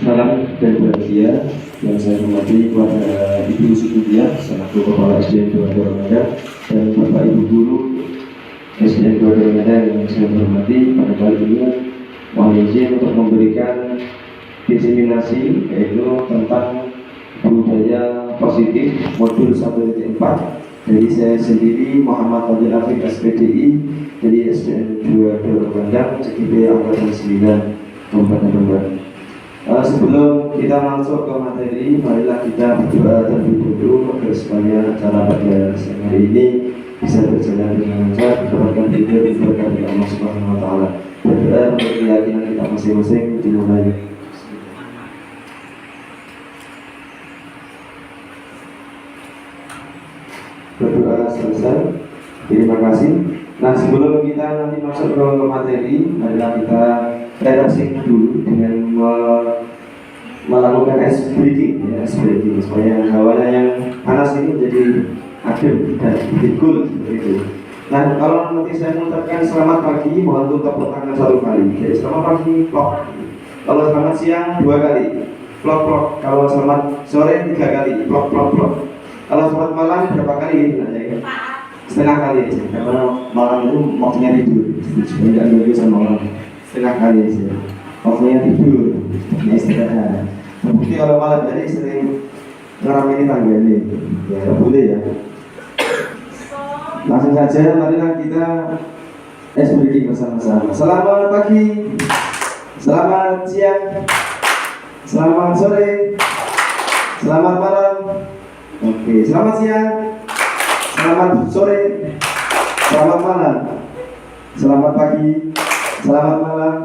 Salam dan bahagia yang saya hormati kepada Ibu Sukudia selaku Kepala SDN 2 Ramadan dan Bapak Ibu Guru SDN 2 Ramadan yang saya hormati. Pada kali ini mohon izin untuk memberikan diseminasi yaitu tentang budaya positif modul 1.4 dari saya sendiri Muhammad Fadil Afiq SPDI dari SDN 2 Ramadan CGP Angkatan 9 Kabupaten Rembang. Sebelum kita masuk ke materi, marilah kita berdoa terlebih dahulu agar supaya acara pada siang hari ini bisa berjalan dengan lancar, mendapatkan ridho dan berkah dari Allah Subhanahu Wa Taala. Berdoa menurut keyakinan kita masing-masing dimulai. Berdoa selesai. Terima kasih. Nah, sebelum kita nanti masuk ke materi, marilah kita relaxing dulu dengan melakukan ice breaking, ya, ice breaking supaya hawanya yang panas ini menjadi adem dan bikin cool gitu. Nah, kalau nanti saya mengucapkan selamat pagi, mohon untuk tepuk tangan 1 kali. Jadi selamat pagi, plok. Kalau selamat siang 2 kali, plok plok. Kalau selamat sore 3 kali, plok plok plok. Kalau selamat malam berapa kali? Setengah kali aja, karena malam itu waktunya tidur. Tidak dulu sama orang. Setengah kali aja. Waktunya tidur, waktunya istirahat. Bukti kalau malam hari sering ngeramein tangga ini, ya boleh ya. Langsung saja, marilah kita breaking bersama-sama. Selamat pagi, selamat siang, selamat sore, selamat malam. Oke, selamat siang, selamat sore, selamat malam, selamat pagi, selamat malam.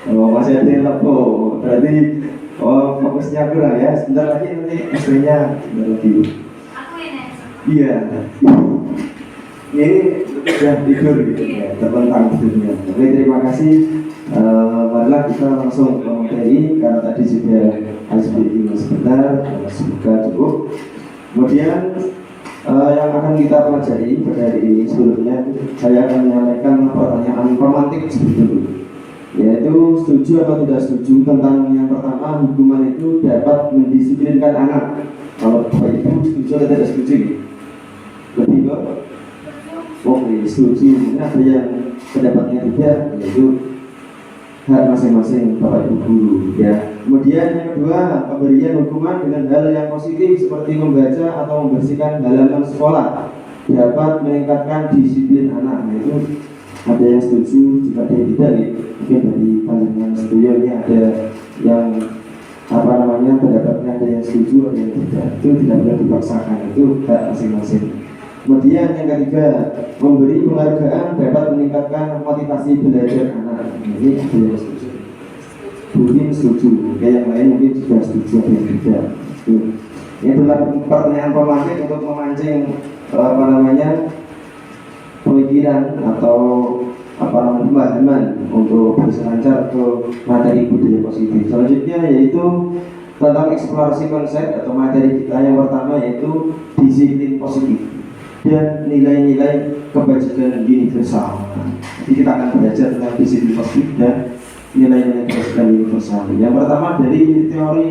Oh, masih ada yang lepo, berarti fokusnya kurang ya. Sebentar lagi nanti istrinya sebentar lagi. Aku ini. Iya. Ini sudah tidur gitu ya, tertentang tidurnya. Oke, terima kasih. Marilah kita langsung ke materi karena tadi sudah ice breaking sebentar, semoga cukup. Kemudian yang akan kita pelajari pada hari ini sebelumnya saya akan menyampaikan pertanyaan romantik sebelum yaitu setuju atau tidak setuju tentang yang pertama, hukuman itu dapat mendisiplinkan anak. Kalau Bapak Ibu setuju atau tidak setuju? Lebih kok? Oke, setuju. Ini ada yang pendapatnya tidak, yaitu hak masing-masing Bapak Ibu guru ya. Kemudian yang kedua, pemberian hukuman dengan hal yang positif seperti membaca atau membersihkan halaman sekolah dapat meningkatkan disiplin anak. Yaitu ada yang setuju, juga ada yang tidak gitu. Mungkin dari pandangan studio ini ada yang pendapatnya ada yang setuju, ada yang tidak. Itu tidak boleh dipaksakan, itu hak masing-masing. Kemudian yang ketiga, memberi penghargaan dapat meningkatkan motivasi belajar anak. Ini ada yang setuju, mungkin setuju, kayak yang lain mungkin juga setuju, ada yang tidak. Ini adalah pertanyaan romantik untuk memancing pemikiran atau pemahaman untuk berselancar ke materi budaya positif. Selanjutnya yaitu tentang eksplorasi konsep atau materi kita. Yang pertama yaitu disiplin positif dan nilai-nilai kebajikan universal. Jadi kita akan belajar tentang disiplin positif dan nilai-nilai kebajikan universal. Yang pertama dari teori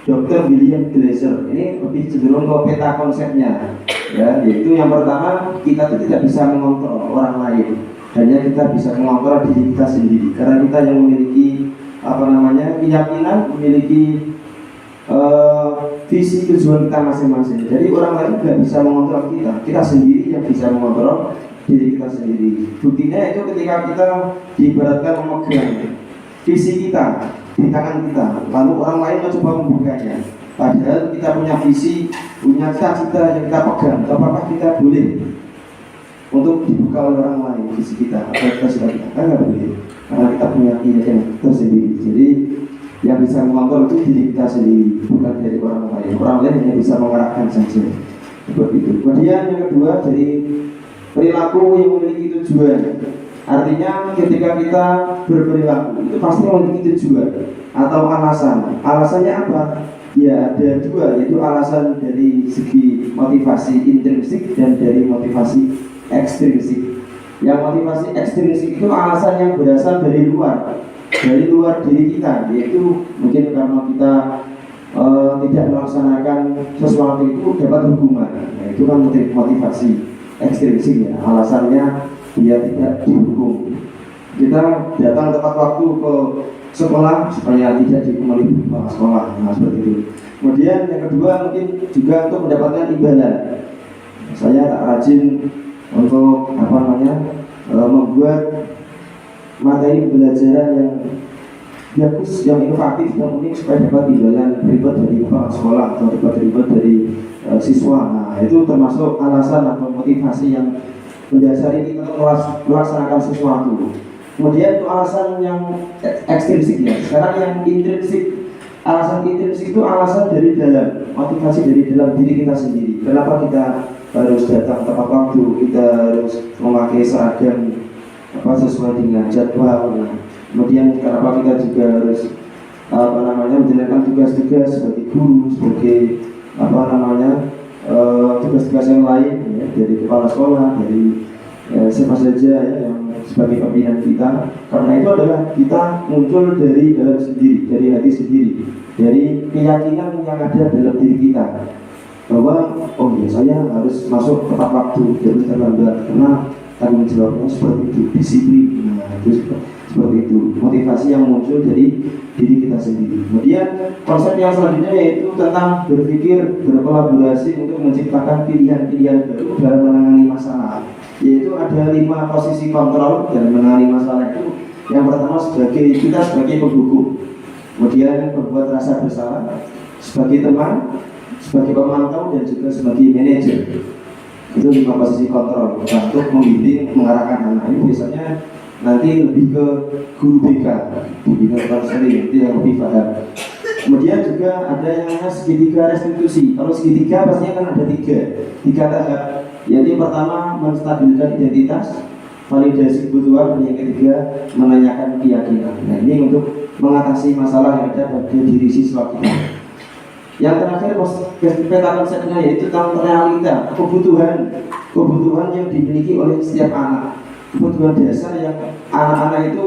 Dr. William Glasser, ini lebih cenderung ke peta konsepnya ya, yaitu yang pertama kita itu tidak bisa mengontrol orang lain, hanya kita bisa mengontrol diri kita sendiri karena kita yang memiliki keyakinan, memiliki visi tujuan kita masing-masing. Jadi orang lain tidak bisa mengontrol kita, kita sendiri yang bisa mengontrol diri kita sendiri. Buktinya itu ketika kita diibaratkan memegang visi kita di tangan kita, lalu orang lain mencoba membukanya, padahal kita punya visi, punya cita-cita yang kita pegang. Apakah kita boleh untuk dibuka oleh orang lain visi kita atau kita sudah kita? Enggak boleh, karena kita punya keyakinan tersendiri. Jadi yang bisa mengontrol itu diri kita sendiri, bukan dari orang lain. Orang lain hanya bisa mengarahkan saja, seperti itu. Kemudian yang kedua dari perilaku yang memiliki tujuan. Artinya ketika kita berperilaku itu pasti memiliki tujuan atau alasan. Alasannya apa? Ya ada dua, yaitu alasan dari segi motivasi intrinsik dan dari motivasi ekstrinsik. Yang motivasi ekstrinsik itu alasan yang berasal dari luar. dari luar diri kita, yaitu mungkin karena kita tidak melaksanakan sesuatu itu dapat hukuman. Nah, itu kan motivasi ekstrinsik ya, alasannya dia tidak dihukum. Kita datang tepat waktu ke sekolah supaya tidak dihukum oleh sekolah, nah seperti itu. Kemudian yang kedua mungkin juga untuk mendapatkan imbalan. Saya tak rajin untuk membuat materi pembelajaran yang bagus, yang inovatif, yang unik supaya dapat imbalan ribet dari kepala sekolah atau dapat ribet dari siswa. Nah itu termasuk alasan atau motivasi yang mendasari kita melaksanakan sesuatu. Kemudian itu alasan yang ekstrinsik ya. Sekarang yang intrinsik. Alasan intrinsik itu alasan dari dalam, motivasi dari dalam diri kita sendiri. Kenapa kita harus datang tepat waktu, kita harus memakai seragam sesuai dengan jadwal. Nah, kemudian kenapa kita juga harus menjalankan tugas-tugas sebagai guru, sebagai tugas-tugas yang lain ya, dari kepala sekolah, dari siapa saja ya, yang sebagai pimpinan kita. Karena itu adalah kita muncul dari dalam sendiri, dari hati sendiri, dari keyakinan yang ada dalam diri kita bahwa oh ya saya harus masuk tepat waktu, jangan terlambat, karena tanggung jawabnya seperti itu, disiplin. Nah itu seperti itu, motivasi yang muncul dari diri kita sendiri. Kemudian konsep yang selanjutnya yaitu tentang berpikir berkolaborasi untuk menciptakan pilihan-pilihan baru dalam menangani masalah. Yaitu ada 5 posisi kontrol dalam menangani masalah itu. Yang pertama kita sebagai penghukum, kemudian berbuat rasa bersalah, sebagai teman, sebagai pemantau, dan juga sebagai manajer. Itu 5 posisi kontrol untuk membimbing, mengarahkan anak. Ini biasanya nanti lebih ke guru BK, bimbingan konseling, itu yang lebih paham. Kemudian juga ada yang namanya segitiga restitusi. Kalau segitiga pastinya kan ada 3 tahap. Yaitu pertama menstabilkan identitas, validasi kebutuhan, dan yang ketiga menanyakan keyakinan. Nah ini untuk mengatasi masalah yang ada pada diri siswa kita. Yang terakhir peta konsepnya yaitu tentang realita, kebutuhan yang dimiliki oleh setiap anak, kebutuhan dasar yang anak-anak itu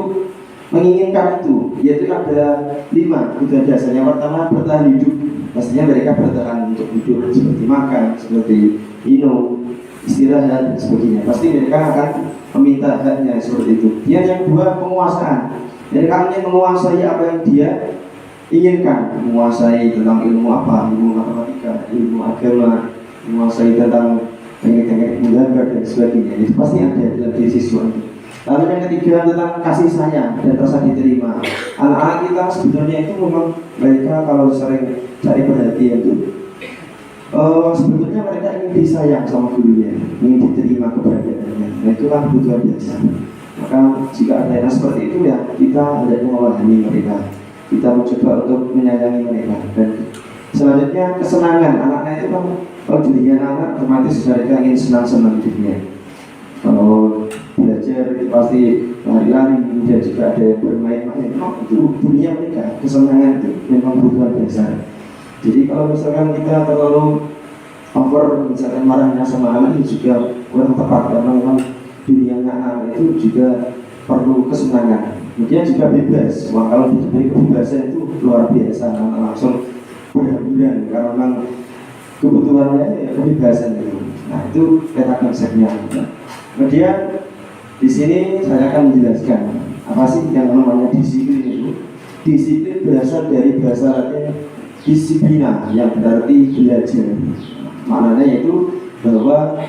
menginginkan itu, yaitu ada 5 kebutuhan dasar. Yang pertama bertahan hidup, pastinya mereka bertahan untuk hidup seperti makan, seperti minum, istirahat dan sebagainya. Pasti mereka akan meminta haknya seperti itu. Dia yang kedua penguasaan. Mereka ingin menguasai apa yang dia inginkan, menguasai tentang ilmu apa, ilmu matematika, ilmu agama, menguasai tentang teknik-teknik menggambar dan sebagainya. Itu pasti ada dalam diri siswa itu. Lalu yang ketiga tentang kasih sayang dan rasa diterima. Anak-anak kita sebetulnya itu memang mereka kalau sering cari perhatian itu sebetulnya mereka ingin disayang sama gurunya, ingin diterima keberadaannya. Nah itulah kebutuhan dasar. Maka jika ada yang seperti itu ya kita hendaknya memahami mereka, kita mencoba untuk menyayangi mereka. Dan selanjutnya kesenangan. Anaknya itu kan kalau dirinya anak otomatis mereka ingin senang-senang hidupnya. Kalau belajar itu pasti lari-lari, dan juga ada yang bermain-main. Itu dunia mereka, kesenangan itu memang kebutuhan dasar. Jadi kalau misalkan kita terlalu over, misalkan marahnya sama anak itu juga kurang tepat, karena memang dunia anak itu juga perlu kesenangan. Kemudian juga bebas. Wah, kalau diberi kebebasan itu luar biasa, langsung berhamburan karena memang kebutuhannya ya kebebasan itu. Nah itu peta konsepnya. Kemudian di sini saya akan menjelaskan apa sih yang namanya disiplin itu. Disiplin berasal dari bahasa Latin disiplina, yang berarti belajar. Maknanya yaitu bahwa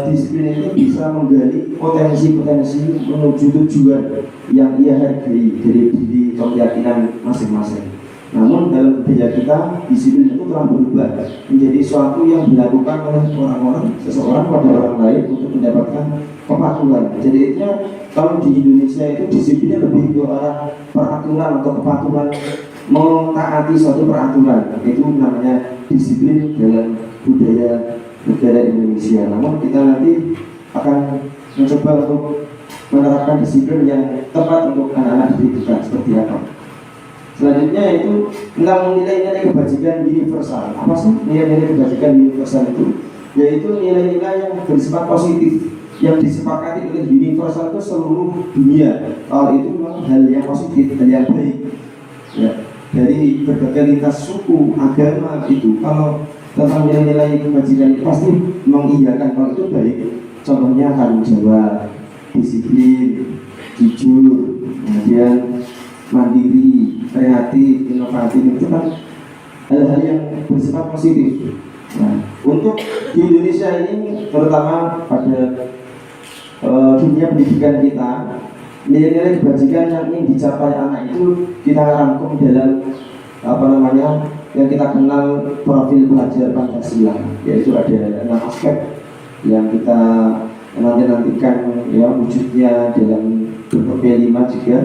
disiplin itu bisa menggali potensi-potensi menuju tujuan yang ia hargai dari diri atau keyakinan masing-masing. Namun dalam budaya kita, disiplin itu telah berubah menjadi suatu yang dilakukan oleh seseorang pada orang lain untuk mendapatkan kepatuhan. Jadi kalau di Indonesia itu disiplin lebih ke arah peraturan atau kepatuhan, mentaati suatu peraturan. Itu namanya disiplin dalam budaya negara Indonesia. Namun kita nanti akan mencoba untuk menerapkan disiplin yang tepat untuk anak-anak didik kita seperti apa. Selanjutnya yaitu tentang nilai-nilai kebajikan universal. Apa sih nilai-nilai kebajikan universal itu? Yaitu nilai-nilai yang bersifat positif yang disepakati oleh universal itu seluruh dunia. Kalau itu memang hal yang positif, hal yang baik. Ya, dari berbagai lintas suku, agama itu, kalau tentang nilai-nilai kebajikan itu pasti mengiyakan kalau itu baik. Contohnya tanggung jawab, disiplin, jujur, kemudian mandiri, kreatif, inovatif, itu kan hal-hal yang bersifat positif. Nah, untuk di Indonesia ini terutama pada dunia pendidikan kita, nilai-nilai kebajikan yang ingin dicapai anak itu kita rangkum dalam yang kita kenal profil pelajar Pancasila, yaitu ada 6 aspek yang kita nantikan ya wujudnya dalam bentuk P5 juga.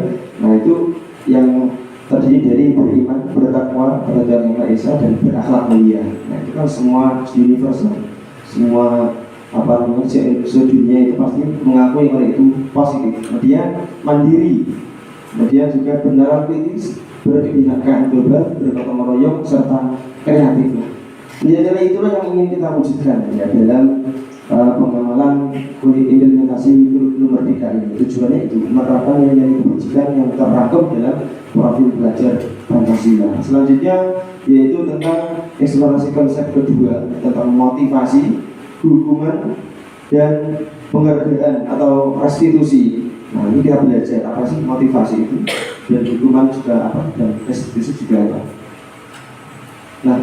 Nah, itu yang terdiri dari beriman, bertakwa kepada Tuhan Yang Maha Esa, dan berakhlak mulia. Nah, itu kan semua universal, semua sedunia itu pasti mengakui kalau itu positif. Kemudian mandiri, kemudian juga benar kritis, berkebinekaan global, bergotong royong, serta kreatif. Nilai-nilai itulah yang ingin kita wujudkan ya dalam pengamalan implementasi kurikulum merdeka ini. Tujuannya itu menerapkan nilai-nilai kebajikan yang terangkum dalam profil belajar Pancasila. Selanjutnya yaitu tentang eksplorasi konsep kedua tentang motivasi, hukuman, dan penghargaan atau restitusi. Nah, ini kita belajar apa sih motivasi itu, dan hukuman juga apa, dan restitusi juga apa. Nah,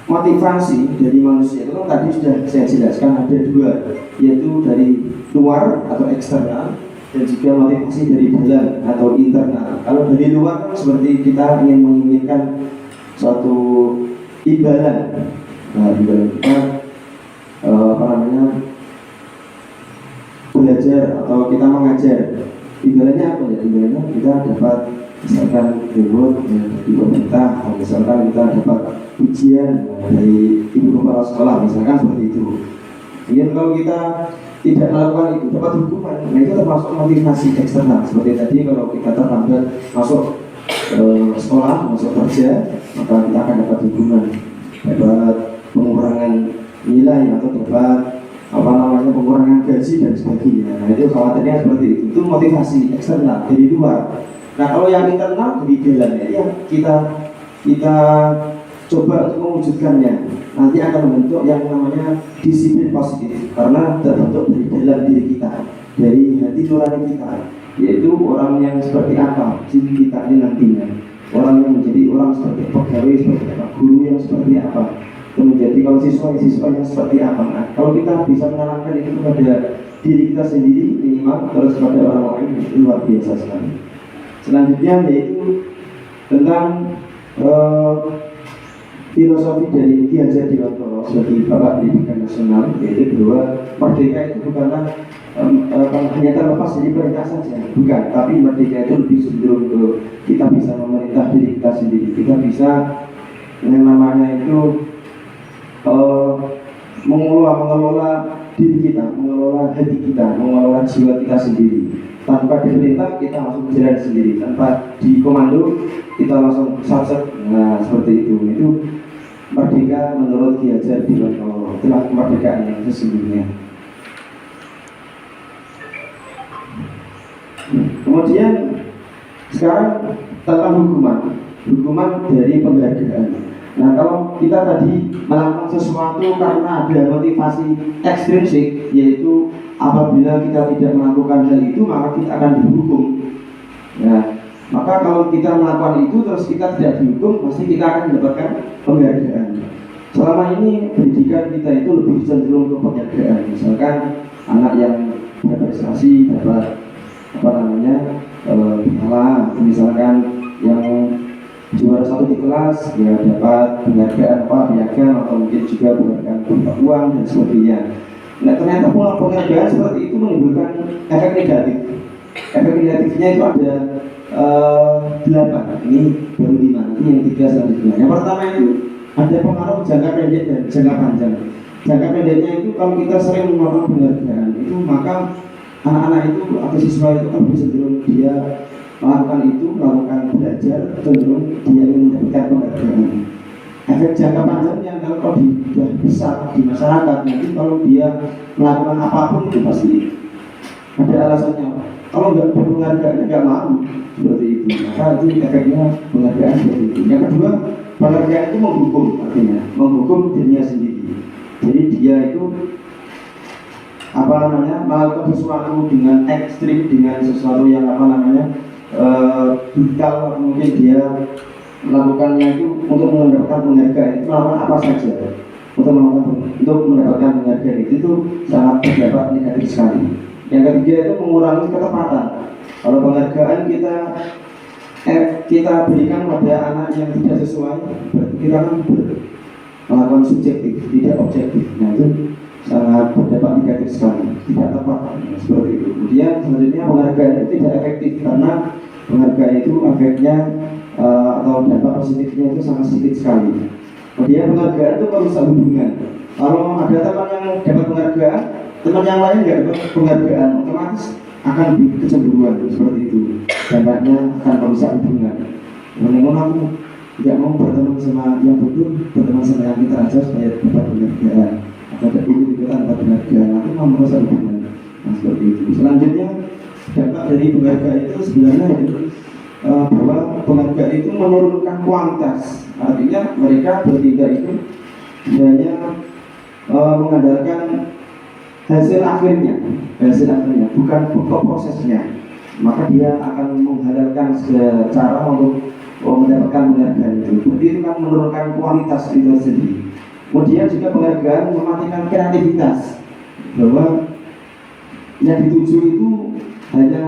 motivasi dari manusia itu tadi sudah saya jelaskan ada dua, yaitu dari luar atau eksternal, dan juga motivasi dari dalam atau internal. Kalau dari luar seperti kita ingin menginginkan suatu imbalan, nah, imbalan kita belajar atau kita mengajar. Imbalannya apa ya? Imbalannya kita dapat misalkan reward dari pemerintah, atau misalkan kita dapat ujian dari ibu kepala sekolah, misalkan seperti itu. Kemudian kalau kita tidak melakukan itu dapat hukuman. Nah, itu termasuk motivasi eksternal. Seperti tadi kalau kita terlambat masuk sekolah, masuk kerja, maka kita akan dapat hukuman, dapat pengurangan nilai atau dapat pengurangan gaji dan sebagainya. Nah, itu khawatirnya seperti itu. Itu motivasi eksternal dari luar. Nah, kalau yang internal dari dalam, yang kita coba untuk mewujudkannya, nanti akan membentuk yang namanya disiplin positif, karena terbentuk dari dalam diri kita, dari hati nurani kita, yaitu orang yang seperti apa ciri kita ini nantinya, orang yang menjadi orang seperti pegawai seperti apa, guru yang seperti apa, menjadi kalau siswa yang seperti apa. Nah, kalau kita bisa menanamkan itu kepada diri kita sendiri minimal, terus kepada orang lain, itu luar biasa sekali. Selanjutnya yaitu tentang filosofi dari Ki Hajar Dewantara sebagai Bapak Pendidikan Nasional, yaitu bahwa merdeka itu bukanlah hanya terlepas dari perintah saja, bukan, tapi merdeka itu lebih cenderung ke kita bisa memerintah diri kita sendiri, kita bisa yang namanya itu mengelola diri kita, mengelola hati kita, mengelola jiwa kita sendiri. Tanpa diperintah kita langsung berjalan sendiri, tanpa dikomando kita langsung satset. Nah, seperti itu. Itu merdeka menurut Ki Hajar Dewantara, itulah kemerdekaan yang sesungguhnya. Kemudian sekarang tentang hukuman dari penghargaan. Nah, kalau kita tadi melakukan sesuatu karena ada motivasi ekstrinsik, yaitu apabila kita tidak melakukan hal itu maka kita akan dihukum. Nah, maka kalau kita melakukan itu terus kita tidak dihukum, pasti kita akan mendapatkan penghargaan. Selama ini pendidikan kita itu lebih cenderung ke penghargaan. Misalkan anak yang berprestasi dapat piala, misalkan yang juara 1 di kelas ya dapat penghargaan piagam, atau mungkin juga penghargaan berupa uang dan sebagainya. Nah, ternyata penghargaan seperti itu menimbulkan efek negatif. Efek negatifnya itu ada 8, ini baru 5, nanti yang 3 selanjutnya. Yang pertama itu ada pengaruh jangka pendek dan jangka panjang. Jangka pendeknya itu kalau kita sering melakukan penghargaan itu, maka anak-anak itu atau siswa itu kan cenderung dia melakukan belajar, cenderung dia ingin mendapatkan penghargaan. Efek jangka panjangnya kalau sudah besar di masyarakat, nanti kalau dia melakukan apapun itu pasti ada alasannya. Kalau nggak ada penghargaan nggak mau seperti itu, maka itu efeknya penghargaan seperti itu. Yang kedua, penghargaan itu menghukum, artinya menghukum dirinya sendiri. Jadi dia itu melakukan sesuatu dengan ekstrim, dengan sesuatu yang brutal, mungkin dia melakukannya itu untuk mendapatkan penghargaan, itu melakukan apa saja untuk mendapatkan penghargaan itu sangat berdampak negatif sekali. Yang ketiga itu mengurangi ketepatan. Kalau penghargaan kita berikan pada anak yang tidak sesuai, berarti kita kan melakukan subjektif, tidak objektif. Nah itu sangat berdampak negatif sekali, tidak tepat, seperti itu. Kemudian selanjutnya penghargaan itu tidak efektif karena penghargaan itu efeknya atau dampak positifnya itu sangat sedikit sekali. Kemudian penghargaan itu merusak hubungan. Kalau ada teman yang dapat penghargaan, teman yang lain nggak dapat penghargaan, otomatis akan kecemburuan, seperti itu. Dampaknya akan merusak hubungan. Namun aku tidak mau berteman sama yang bodoh, berteman sama yang pintar aja supaya dapat penghargaan. Atau ikut-ikutan dapat penghargaan, nanti mau merusak hubungan. Nah, seperti itu. Selanjutnya dampak dari penghargaan itu sebenarnya bahwa penghargaan itu menurunkan kualitas. Artinya mereka bertindak itu hanya mengandalkan hasil akhirnya, bukan pokok prosesnya. Maka dia akan mengandalkan secara untuk mendapatkan penghargaan itu. Jadi itu kan menurunkan kualitas itu sendiri. Kemudian juga penghargaan mematikan kreativitas, bahwa yang dituju itu hanya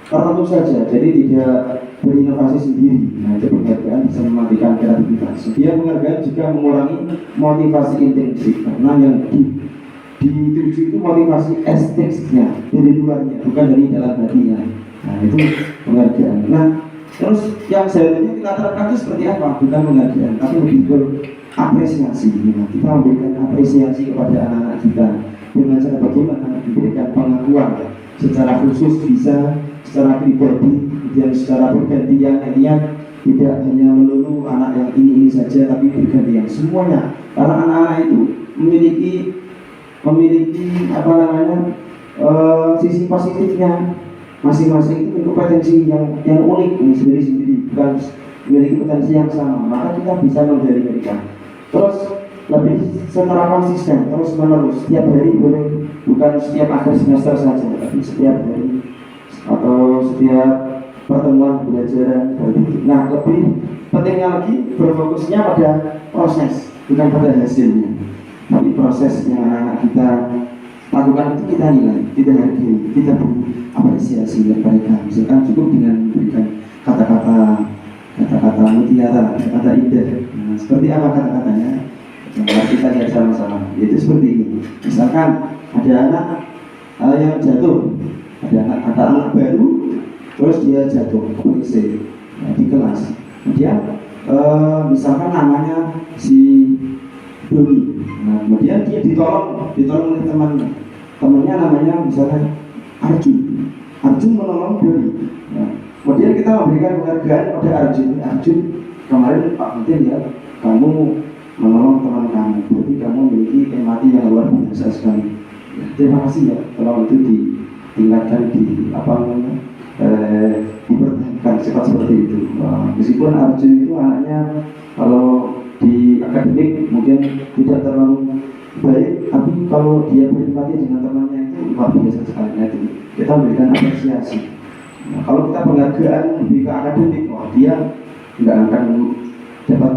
tertentu saja, jadi tidak berinovasi sendiri. Nah itu penghargaan bisa mematikan kreativitas. Dia penghargaan juga mengurangi motivasi intrinsik, karena yang dituju itu motivasi estetiknya dari luarnya, bukan dari dalam hatinya. Nah itu penghargaan. Nah terus yang seharusnya kita terapkan itu seperti apa? Bukan penghargaan, tapi lebih ke apresiasi. Nah, kita memberikan apresiasi kepada anak-anak kita dengan cara bagaimana memberikan pengakuan secara khusus, bisa secara pribadi, kemudian secara bergantian. Artinya tidak hanya melulu anak yang ini saja, tapi bergantian semuanya. Karena anak-anak itu memiliki sisi positifnya masing-masing, itu potensi yang unik sendiri-sendiri, bukan memiliki potensi yang sama. Maka kita bisa menggali mereka terus lebih secara konsisten, terus menerus, setiap hari boleh, bukan setiap akhir semester saja, tapi setiap hari atau setiap pertemuan pembelajaran. Nah lebih pentingnya lagi berfokusnya pada proses, bukan pada hasilnya, tapi proses yang anak-anak kita lakukan itu kita nilai, kita hargai, kita beri apresiasi kepada mereka. Misalkan cukup dengan memberikan kata-kata mutiara, kata-kata indah. Nah, seperti apa kata-katanya? Nah, kita lihat sama-sama. Yaitu seperti ini. Misalkan ada anak yang jatuh, ada anak baru, terus dia jatuh di kelas. Kemudian misalkan namanya si Doni. Nah, kemudian dia ditolong oleh temannya namanya misalkan Arjun menolong Doni. Nah, kemudian kita memberikan penghargaan pada Arjun, kemarin Pak Mutin ya, kamu menolong teman kamu, berarti kamu memiliki empati yang luar biasa sekali. Ya, terima kasih ya, kalau itu ditingkatkan dipertahankan sifat seperti itu. Meskipun Arjun itu anaknya kalau di akademik mungkin tidak terlalu baik, tapi kalau dia berempati dengan temannya itu luar biasa sekali. Nah, itu kita memberikan apresiasi. Nah, kalau kita penghargaan lebih ke akademik, dia tidak akan dapat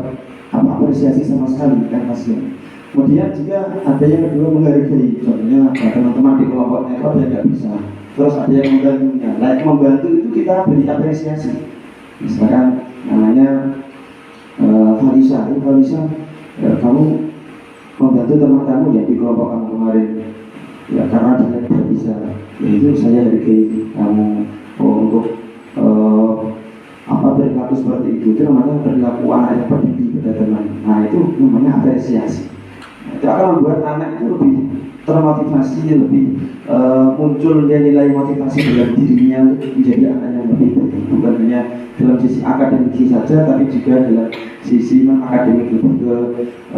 apresiasi sama sekali, kan kasihan. Kemudian juga ada yang kedua menghargai, contohnya teman-teman di kelompok netral dia nggak bisa, terus ada yang membantunya. Membantu itu kita beri apresiasi. Misalkan namanya Farisa, kamu membantu teman kamu ya di kelompok kamu kemarin, ya karena dia tidak bisa, itu saya hargai kamu untuk perilaku seperti itu namanya perilaku anak yang peduli pada teman. Nah itu namanya apresiasi. Nah, itu akan membuat anak itu lebih termotivasi, lebih muncul nilai motivasi dalam dirinya untuk menjadi anak yang lebih baik, bukan hanya dalam sisi akademik saja, tapi juga dalam sisi non akademik, lebih ke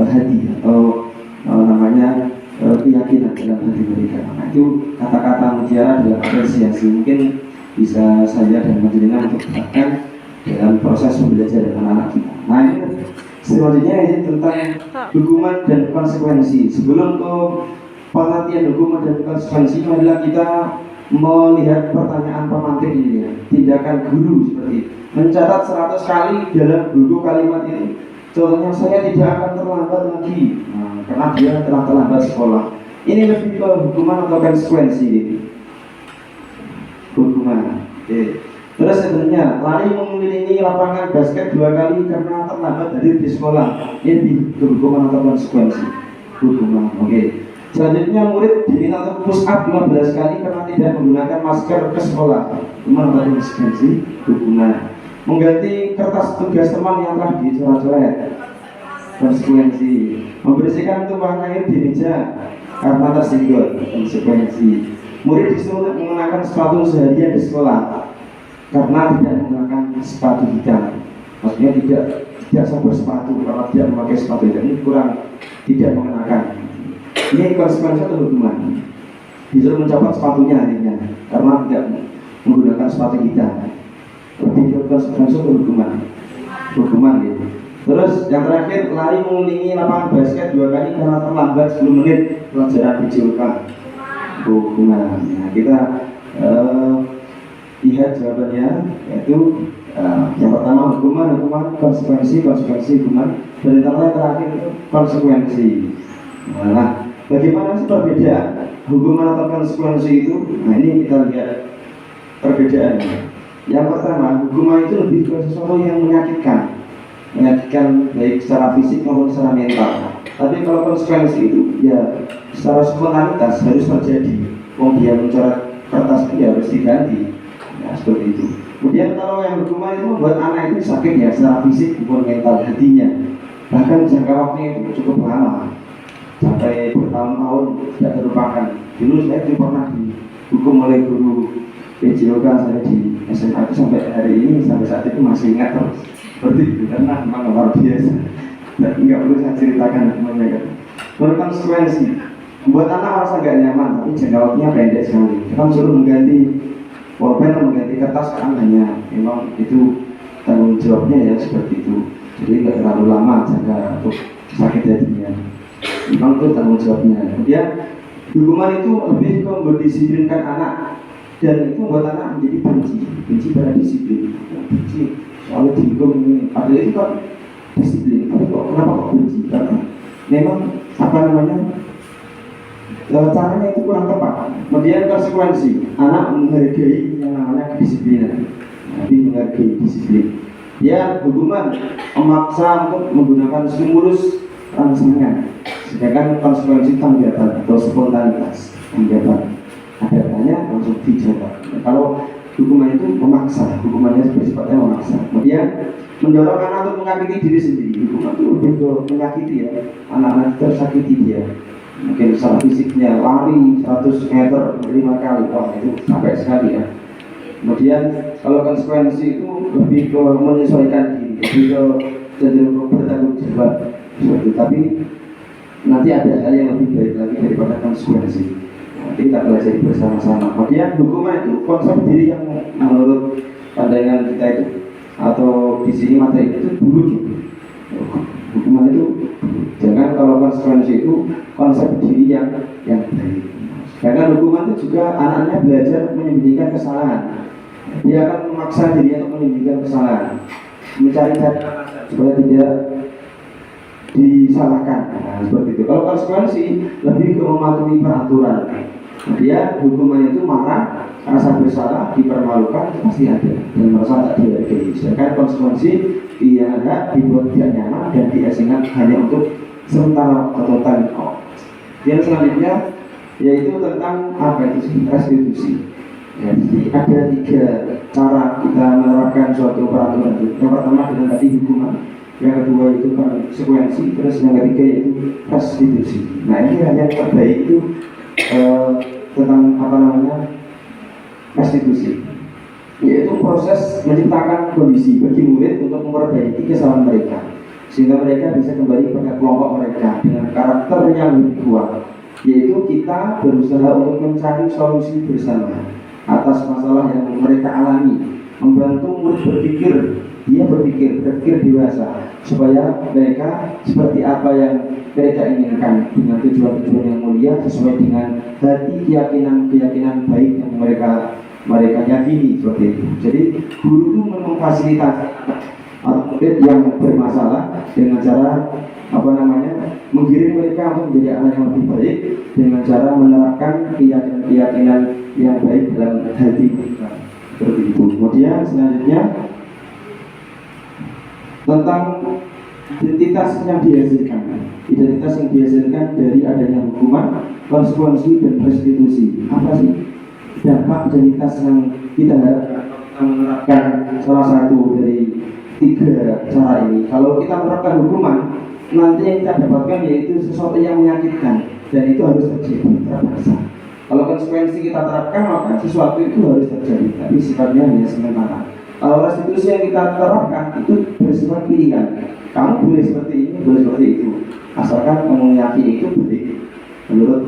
hati atau keyakinan dalam hati mereka. Nah, itu kata-kata mutiara dalam apresiasi mungkin bisa saya dan majelisnya untuk terapkan dalam proses belajar anak-anak kita. Nah, ini selanjutnya ini tentang hukuman dan konsekuensi. Sebelum ke pengertian hukuman dan konsekuensi, adalah kita melihat pertanyaan pemantik ini ya. Tindakan guru seperti mencatat 100 kali dalam buku kalimat ini. Contohnya, saya tidak akan terlambat lagi, karena dia telah terlambat sekolah. Ini lebih ke hukuman atau konsekuensi gitu. Hukuman. Oke. Terus sebenarnya lari mengelilingi lapangan basket 2 kali karena terlambat hadir di sekolah. Ini lebih ke hukuman atau konsekuensi. Hukuman. Oke. Selanjutnya, murid diminta untuk push up 15 kali karena tidak menggunakan masker ke sekolah. Hukuman atau konsekuensi? Hukuman. Mengganti kertas tugas teman yang telah dicoret-coret. Konsekuensi. Membersihkan tumpahan air di meja karena tersenggol. Konsekuensi. Murid disuruh untuk mengenakan sepatu seharian di sekolah karena tidak menggunakan sepatu hitam. Maksudnya tidak sabar sepatu karena tidak memakai sepatu hitam. Ini kurang tidak mengenakan. Ini konsekuensi atau hukuman. Disuruh mencopot sepatunya akhirnya karena tidak menggunakan sepatu hitam. Lebih konsekuensi atau hukuman. Hukuman gitu. Terus yang terakhir, lari mengelilingi lapangan basket 2 kali karena terlambat 10 menit pelajaran BJOK. Hukuman. Nah, kita lihat jawabannya, yaitu yang pertama hukuman, konsekuensi, hukuman, dan yang terakhir itu konsekuensi. Nah, bagaimana sih perbedaan hukuman atau konsekuensi itu? Nah, ini kita lihat perbedaannya. Yang pertama, hukuman itu lebih ke sesuatu yang menyakitkan baik secara fisik maupun secara mental. Tapi kalau konsekuensi itu ya secara spontanitas harus terjadi. Dia mencoret kertas itu ya harus diganti. Ya, seperti itu. Kemudian kalau yang hukuman itu membuat anak itu sakit ya secara fisik maupun mental hatinya. Bahkan jangka waktunya itu cukup lama, sampai bertahun-tahun tidak terlupakan. Dulu saya pernah dihukum oleh guru PJOK saya di SMA itu sampai hari ini, sampai saat itu masih ingat terus. Seperti itu, karena memang luar biasa. Dan nggak perlu saya ceritakan semuanya kan. Berkonsekuensi, membuat anak merasa nggak nyaman, tapi jangka waktunya pendek sekali. Kita suruh mengganti pulpen, mengganti kertas kan hanya memang itu tanggung jawabnya ya seperti itu. Jadi nggak terlalu lama jangka untuk sakit hatinya. Memang itu tanggung jawabnya. Kemudian hukuman itu lebih ke mendisiplinkan anak, dan itu membuat anak menjadi benci pada disiplin. Benci soalnya dihukum ini, padahal itu kan disiplin. Tapi kenapa kok benci? Karena memang caranya itu kurang tepat. Kemudian konsekuensi, anak menghargai yang namanya kedisiplinan. Jadi menghargai disiplin. Ya, hukuman memaksa untuk menggunakan stimulus rangsangan, sedangkan konsekuensi tanggapan atau spontanitas tanggapan adanya langsung dijawab. Kalau hukuman itu memaksa, hukumannya bersifatnya memaksa. Kemudian mendorong anak untuk menyakiti diri sendiri. Hukuman itu lebih menyakiti ya, anak-anak tersakiti dia. Mungkin secara fisiknya lari 100 meter 5 kali, wah itu sampai sekali ya. Kemudian kalau konsekuensi itu lebih ke menyesuaikan diri, lebih ke cenderung bertanggung jawab. Tapi nanti ada hal yang lebih baik lagi daripada konsekuensi. Nanti kita belajar bersama-sama. Kemudian hukuman itu konsep diri yang menurut pandangan kita itu, atau di sini materi itu buruk gitu. Hukuman itu jangan, kalau konsekuensi itu konsep diri yang baik. Karena hukuman itu juga anaknya belajar menyembunyikan kesalahan. Dia akan memaksa dirinya untuk menyembunyikan kesalahan, mencari cara supaya tidak disalahkan. Nah, seperti itu. Kalau konsekuensi lebih ke mematuhi peraturan. Dia hukuman itu marah, rasa bersalah, dipermalukan, itu pasti ada, dan merasa tak dihargai. Sedangkan konsekuensi dia ada dibuat tidak nyaman dan diasingkan hanya untuk sementara atau time out. Yang selanjutnya yaitu tentang apa itu restitusi. Ya, jadi ada 3 cara kita menerapkan suatu peraturan. Yang pertama dengan tadi hukuman, yang kedua itu konsekuensi, terus yang ketiga yaitu restitusi. Nah, ini hanya terbaik itu tentang restitusi, yaitu proses menciptakan kondisi bagi murid untuk memperbaiki kesalahan mereka, sehingga mereka bisa kembali pada kelompok mereka dengan karakter yang lebih kuat. yaitu kita berusaha untuk mencari solusi bersama atas masalah yang mereka alami, membantu murid berpikir dewasa supaya mereka seperti apa yang mereka inginkan dengan tujuan-tujuan yang mulia sesuai dengan hati keyakinan baik yang mereka yakini seperti itu. Jadi guru itu memfasilitasi murid yang bermasalah dengan cara menggiring mereka untuk menjadi anak yang lebih baik dengan cara menerapkan keyakinan yang baik dalam hati mereka seperti itu. Kemudian selanjutnya tentang identitas yang dihasilkan dari adanya hukuman, konsekuensi dan restitusi. Apa sih dampak identitas yang kita menerapkan salah satu dari 3 cara ini? Kalau kita menerapkan hukuman, nanti yang kita dapatkan yaitu sesuatu yang menyakitkan, dan itu harus terjadi terpaksa. Kalau konsekuensi kita terapkan, maka sesuatu itu harus terjadi, tapi sifatnya hanya sementara. Kalau restitusi yang kita terapkan itu bersifat pilihan. Kamu boleh seperti ini, boleh seperti itu, asalkan kamu meyakini itu baik menurut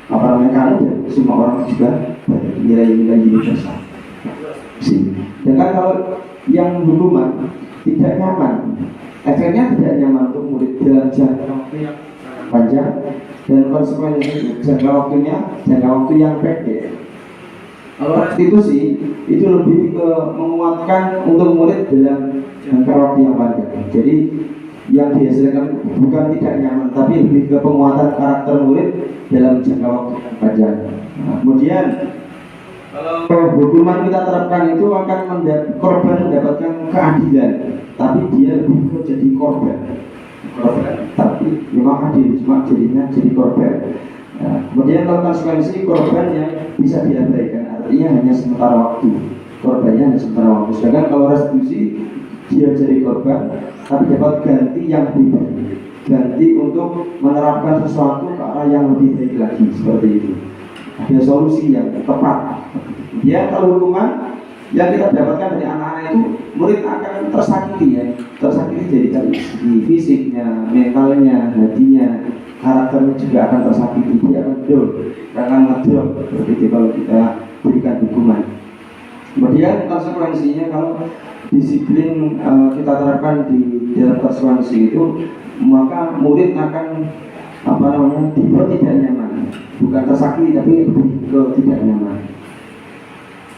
kamu dan semua orang juga nilai-nilai universal. Sedangkan kalau yang hukuman tidak nyaman, efeknya tidak nyaman untuk murid dalam jangka waktu yang panjang, dan konsekuensinya jangka waktu yang pendek. Kalau restitusi itu lebih ke menguatkan untuk murid dalam jangka waktu yang panjang. Jadi yang dihasilkan bukan tidak nyaman, tapi lebih ke penguatan karakter murid dalam jangka waktu yang panjang. Kemudian kalau hukuman kita terapkan itu akan korban mendapatkan keadilan, tapi dia lebih jadi korban, tapi memang adil, cuma jadinya jadi korban. Kemudian kalau konsekuensi, korbannya bisa diabaikan, artinya hanya sementara waktu, korbannya hanya sementara waktu. Sedangkan kalau restitusi, dia jadi korban, tapi dapat ganti yang lebih baik, ganti untuk menerapkan sesuatu ke arah yang lebih baik lagi, seperti itu. Ada solusi yang tepat. Ya, kalau hukuman yang kita dapatkan dari anak-anak itu, murid akan tersakiti jadi dari segi fisiknya, mentalnya, hatinya, karakternya juga akan tersakiti. Dia akan ngedrop seperti itu kalau kita berikan hukuman. Kemudian konsekuensinya, kalau disiplin kita terapkan di dalam konsekuensi itu, maka murid akan dibuat tidak nyaman, bukan tersakiti tapi lebih ke tidak nyaman.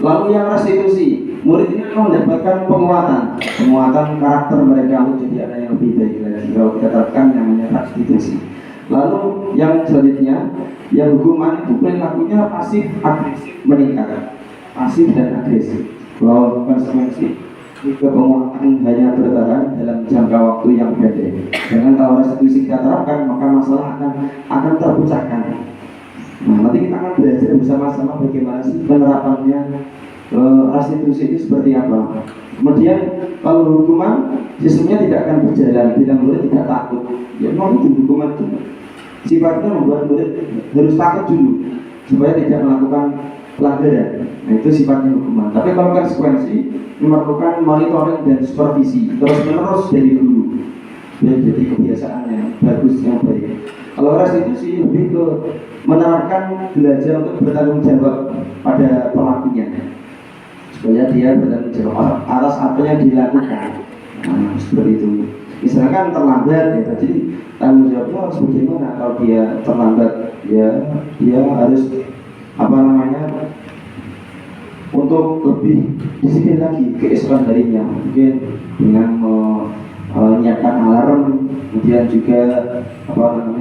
Lalu yang restitusi, murid ini akan mendapatkan penguatan karakter mereka untuk jadi anak yang lebih baik lagi kalau kita terapkan namanya restitusi. Lalu yang selanjutnya, yang hukuman itu perilakunya pasif agresif meningkat, pasif dan agresif. Kalau konsekuensi ke penguatan hanya bertahan dalam jangka waktu yang pendek. Dengan kalau restitusi kita terapkan, maka masalah akan terpecahkan. Nah, nanti kita akan belajar bersama-sama bagaimana sih penerapannya restitusi ini seperti apa. Kemudian kalau hukuman, sistemnya tidak akan berjalan bila murid tidak takut. Ya memang itu hukuman itu sifatnya membuat murid harus takut dulu supaya tidak melakukan pelanggaran. Nah, itu sifatnya hukuman. Tapi kalau konsekuensi memerlukan monitoring dan supervisi terus-menerus dari guru, ya, jadi kebiasaan yang bagus, yang baik. Kalau restitusi lebih ke menerapkan belajar untuk bertanggung jawab pada pelakunya, supaya dia bertanggung jawab atas apa yang dilakukan. Nah, seperti itu. Misalkan terlambat, ya jadi tanggung jawabnya harus bagaimana. Kalau dia terlambat, ya dia harus untuk lebih disiplin lagi keesokan harinya, mungkin dengan menyiapkan alarm, kemudian juga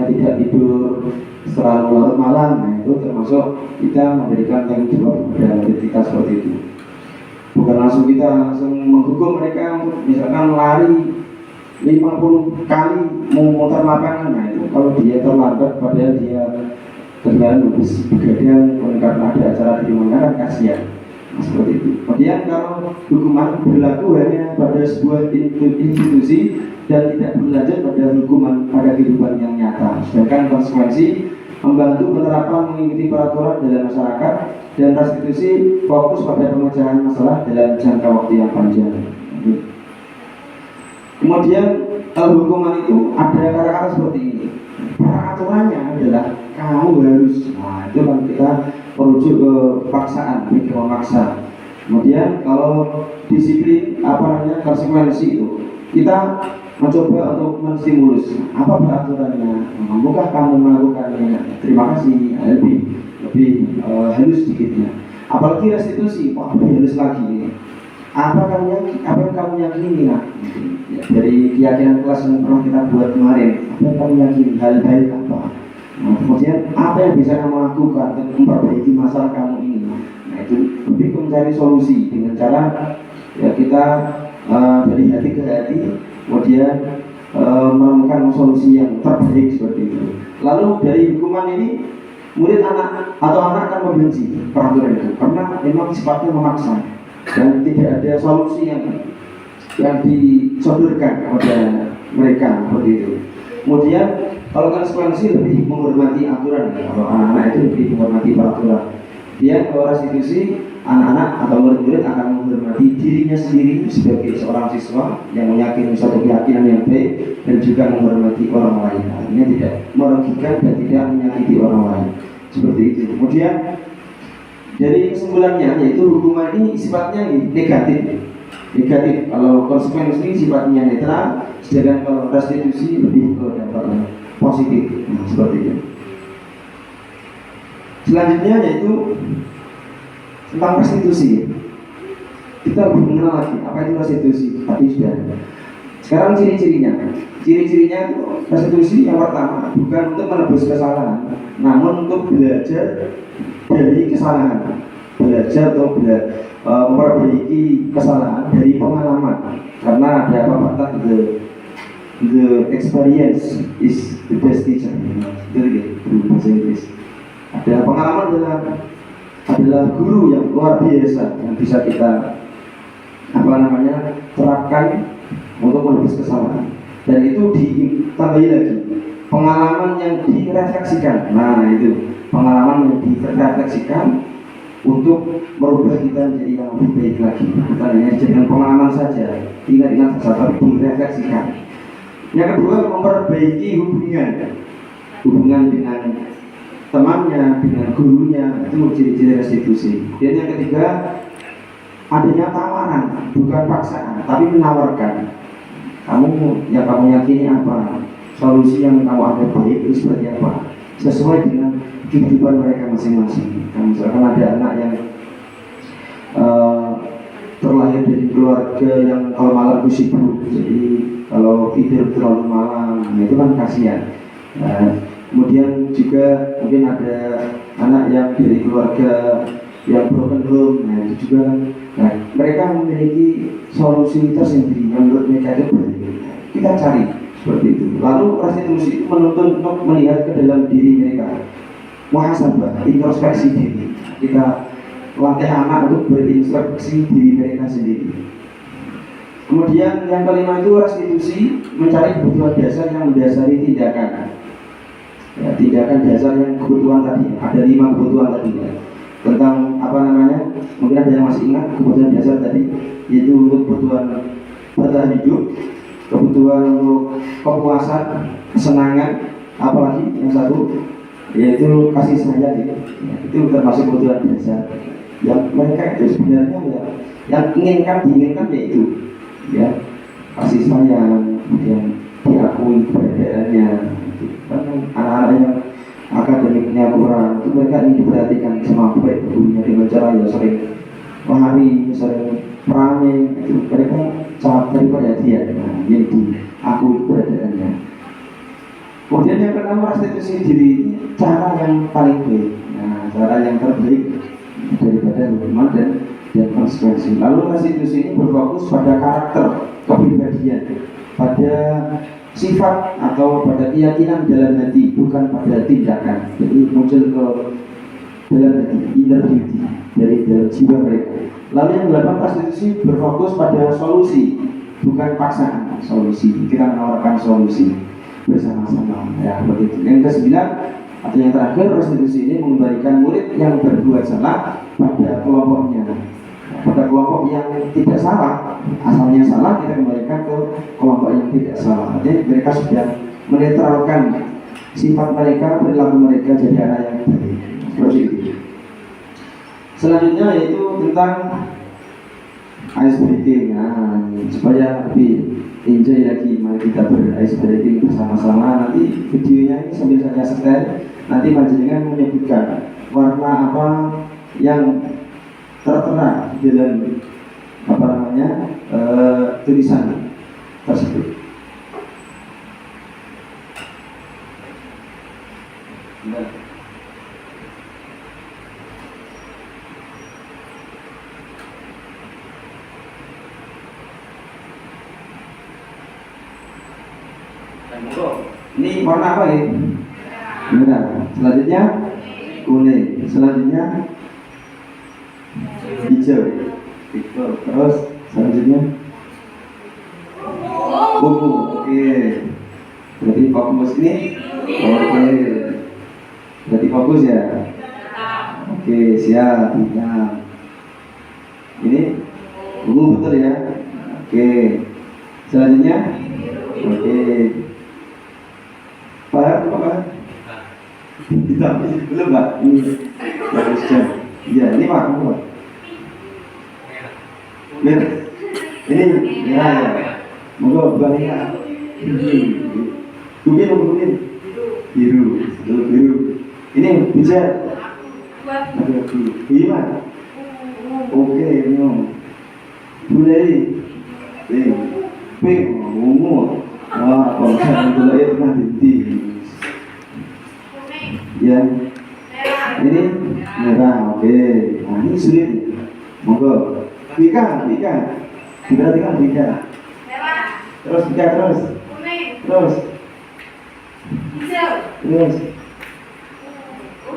tidak tidur terlalu larut malam. Nah, itu termasuk kita memberikan tanggung jawab kepada kita seperti itu. Bukan kita langsung menghukum mereka untuk misalkan lari 50 kali memutar lapangan. Nah, itu kalau dia terlambat padahal dia terjalan habis begadang karena ada acara di mana, kan kasihan. Nah, seperti itu. Kemudian kalau hukuman berlaku hanya pada sebuah institusi dan tidak berlanjut pada hukuman pada kehidupan yang nyata. Sedangkan konsekuensi membantu penerapan mengikuti peraturan dalam masyarakat, dan restitusi fokus pada pemecahan masalah dalam jangka waktu yang panjang. Kemudian kalau hukuman itu ada kata-kata seperti ini. Peraturannya adalah kamu harus. Nah itu kan kita merujuk ke paksaan, pikir memaksa. Kemudian kalau disiplin apa namanya konsekuensi itu kita mencoba untuk menstimulus apa peraturannya, mampukah kamu melakukannya, terima kasih, lebih halus sedikitnya. Apalagi restitusi, wah lebih halus lagi. Apa yang kamu yakini nak? Ya, dari keyakinan kelas yang pernah kita buat kemarin, apa yang kamu yakini, hal baik apa? Nah, kemudian apa yang bisa kamu lakukan untuk memperbaiki masalah kamu ini? Nah itu lebih mencari solusi dengan cara ya kita dari hati ke hati, kemudian menemukan solusi yang terbaik seperti itu. Lalu dari hukuman ini murid anak akan membenci peraturan itu karena memang sifatnya memaksa dan tidak ada solusi yang disodorkan kepada mereka seperti itu. Kemudian kalau konsekuensi lebih menghormati aturan, kalau anak-anak itu lebih menghormati peraturan. Dia kalau restitusi, anak-anak atau murid-murid akan menghormati dirinya sendiri sebagai seorang siswa yang meyakini suatu keyakinan yang baik dan juga menghormati orang lain. Artinya tidak merugikan dan tidak menyakiti orang lain. Seperti itu. Kemudian dari kesimpulannya yaitu hukuman ini sifatnya negatif. Kalau konsekuensi sifatnya netral, sedangkan kalau restitusi lebih ke dampak positif. Nah, seperti itu. Selanjutnya yaitu tentang restitusi. Kita lebih mengenal lagi apa itu restitusi. Tadi sudah. Sekarang ciri-cirinya itu restitusi yang pertama bukan untuk menebus kesalahan, namun untuk belajar dari kesalahan, belajar atau memperbaiki kesalahan dari pengalaman. Karena ada pepatah the experience is the best teacher. Itu bahasa Inggris. Ada pengalaman adalah guru yang luar biasa yang bisa kita terapkan untuk menebus kesalahan. Dan itu ditambahi lagi pengalaman yang direfleksikan. Nah itu pengalaman yang direfleksikan untuk merubah kita menjadi yang lebih baik lagi. Bukan hanya dengan pengalaman saja, ingat saja, tapi direfleksikan. Yang kedua, memperbaiki hubungan dengan temannya, dengan gurunya, itu ciri-ciri restitusi. Dan yang ketiga, adanya tawaran, bukan paksaan, tapi menawarkan. Kamu yakini apa? Solusi yang kamu anggap baik itu seperti apa? Sesuai dengan kehidupan mereka masing-masing. Misalkan ada anak yang terlahir dari keluarga yang kalau malam itu sibuk, jadi kalau tidur terlalu malam, nah itu kan kasihan. Kemudian juga mungkin ada anak yang dari keluarga yang broken home, nah itu juga mereka memiliki solusi tersendiri yang menurut mereka itu baik. Kita cari seperti itu. Lalu restitusi itu menuntun untuk melihat ke dalam diri mereka, muhasabah, introspeksi diri. Kita latih anak untuk berintrospeksi diri mereka sendiri. Kemudian yang kelima itu restitusi mencari kebutuhan dasar yang mendasari tindakan. Ya, tindakan dasar yang kebutuhan tadi, ada 5 kebutuhan tadi ya. Tentang mungkin ada yang masih ingat kebutuhan dasar tadi, yaitu kebutuhan bertahan hidup, kebutuhan untuk kepuasan, kesenangan, apalagi yang satu yaitu kasih sayang ya. Itu termasuk kebutuhan dasar yang mereka itu sebenarnya ya, yang diinginkan yaitu ya kasih sayang, kemudian diakui keberadaannya. Anak-anak yang akademiknya kurang itu mereka ingin diperhatikan sama baik gurunya dengan cara ya sering menghari, sering meramai, itu mereka sangat beri perhatian. Nah, yang diakui keberadaannya. Kemudian yang keenam, restitusi diri, cara yang paling baik. Nah, cara yang terbaik daripada hukuman dan konsekuensi. Lalu restitusi ini berfokus pada karakter kepribadian, pada sifat atau pada keyakinan dalam hati, bukan pada tindakan. Jadi muncul ke dalam hati, inner beauty dari dalam jiwa mereka. Lalu yang 8, restitusi berfokus pada solusi, bukan paksaan. Solusi, kita menawarkan solusi bersama-sama. Ya, begitu. Yang ke-9 atau yang terakhir, restitusi ini mengembalikan murid yang berbuat salah pada kelompoknya. Pada kelompok yang tidak salah, asalnya salah, kita kembalikan ke kelompok yang tidak salah. Jadi mereka sudah menetralkan sifat mereka, perilaku mereka jadi anak yang baik. Seperti itu. Selanjutnya yaitu tentang ice breaking. Nah, supaya lebih enjoy lagi, mari kita ber-ice breaking bersama-sama. Nanti videonya ini sambil saya setel, nanti panjenengan menyebutkan warna apa yang tertera di dalam apa namanya tulisan tersebut. Ini warna apa ya? Merah. Selanjutnya kuning. Selanjutnya hijau. Terus selanjutnya ungu. Oke. Berarti fokus ini. Oke. Berarti fokus ya. Oke, siap. Nah, ini ungu betul ya. Oke. Selanjutnya, oke. Pak, apa? Belum Pak. Ini bagus jam. Iya, ini Pak. Apa? Merah. Ini merah ya. Monggo bukannya. Mungkin. Biru. Biru. Ini hujan. Ada biru. Gimana? Oke, ini. Mulai. Pink, ungu. Wah, kalau saya itu ya pernah di ya. Ini merah, oke. Nah, ini sulit. Monggo. Bika. Diperhatikan bika. Terus bika terus. Terus.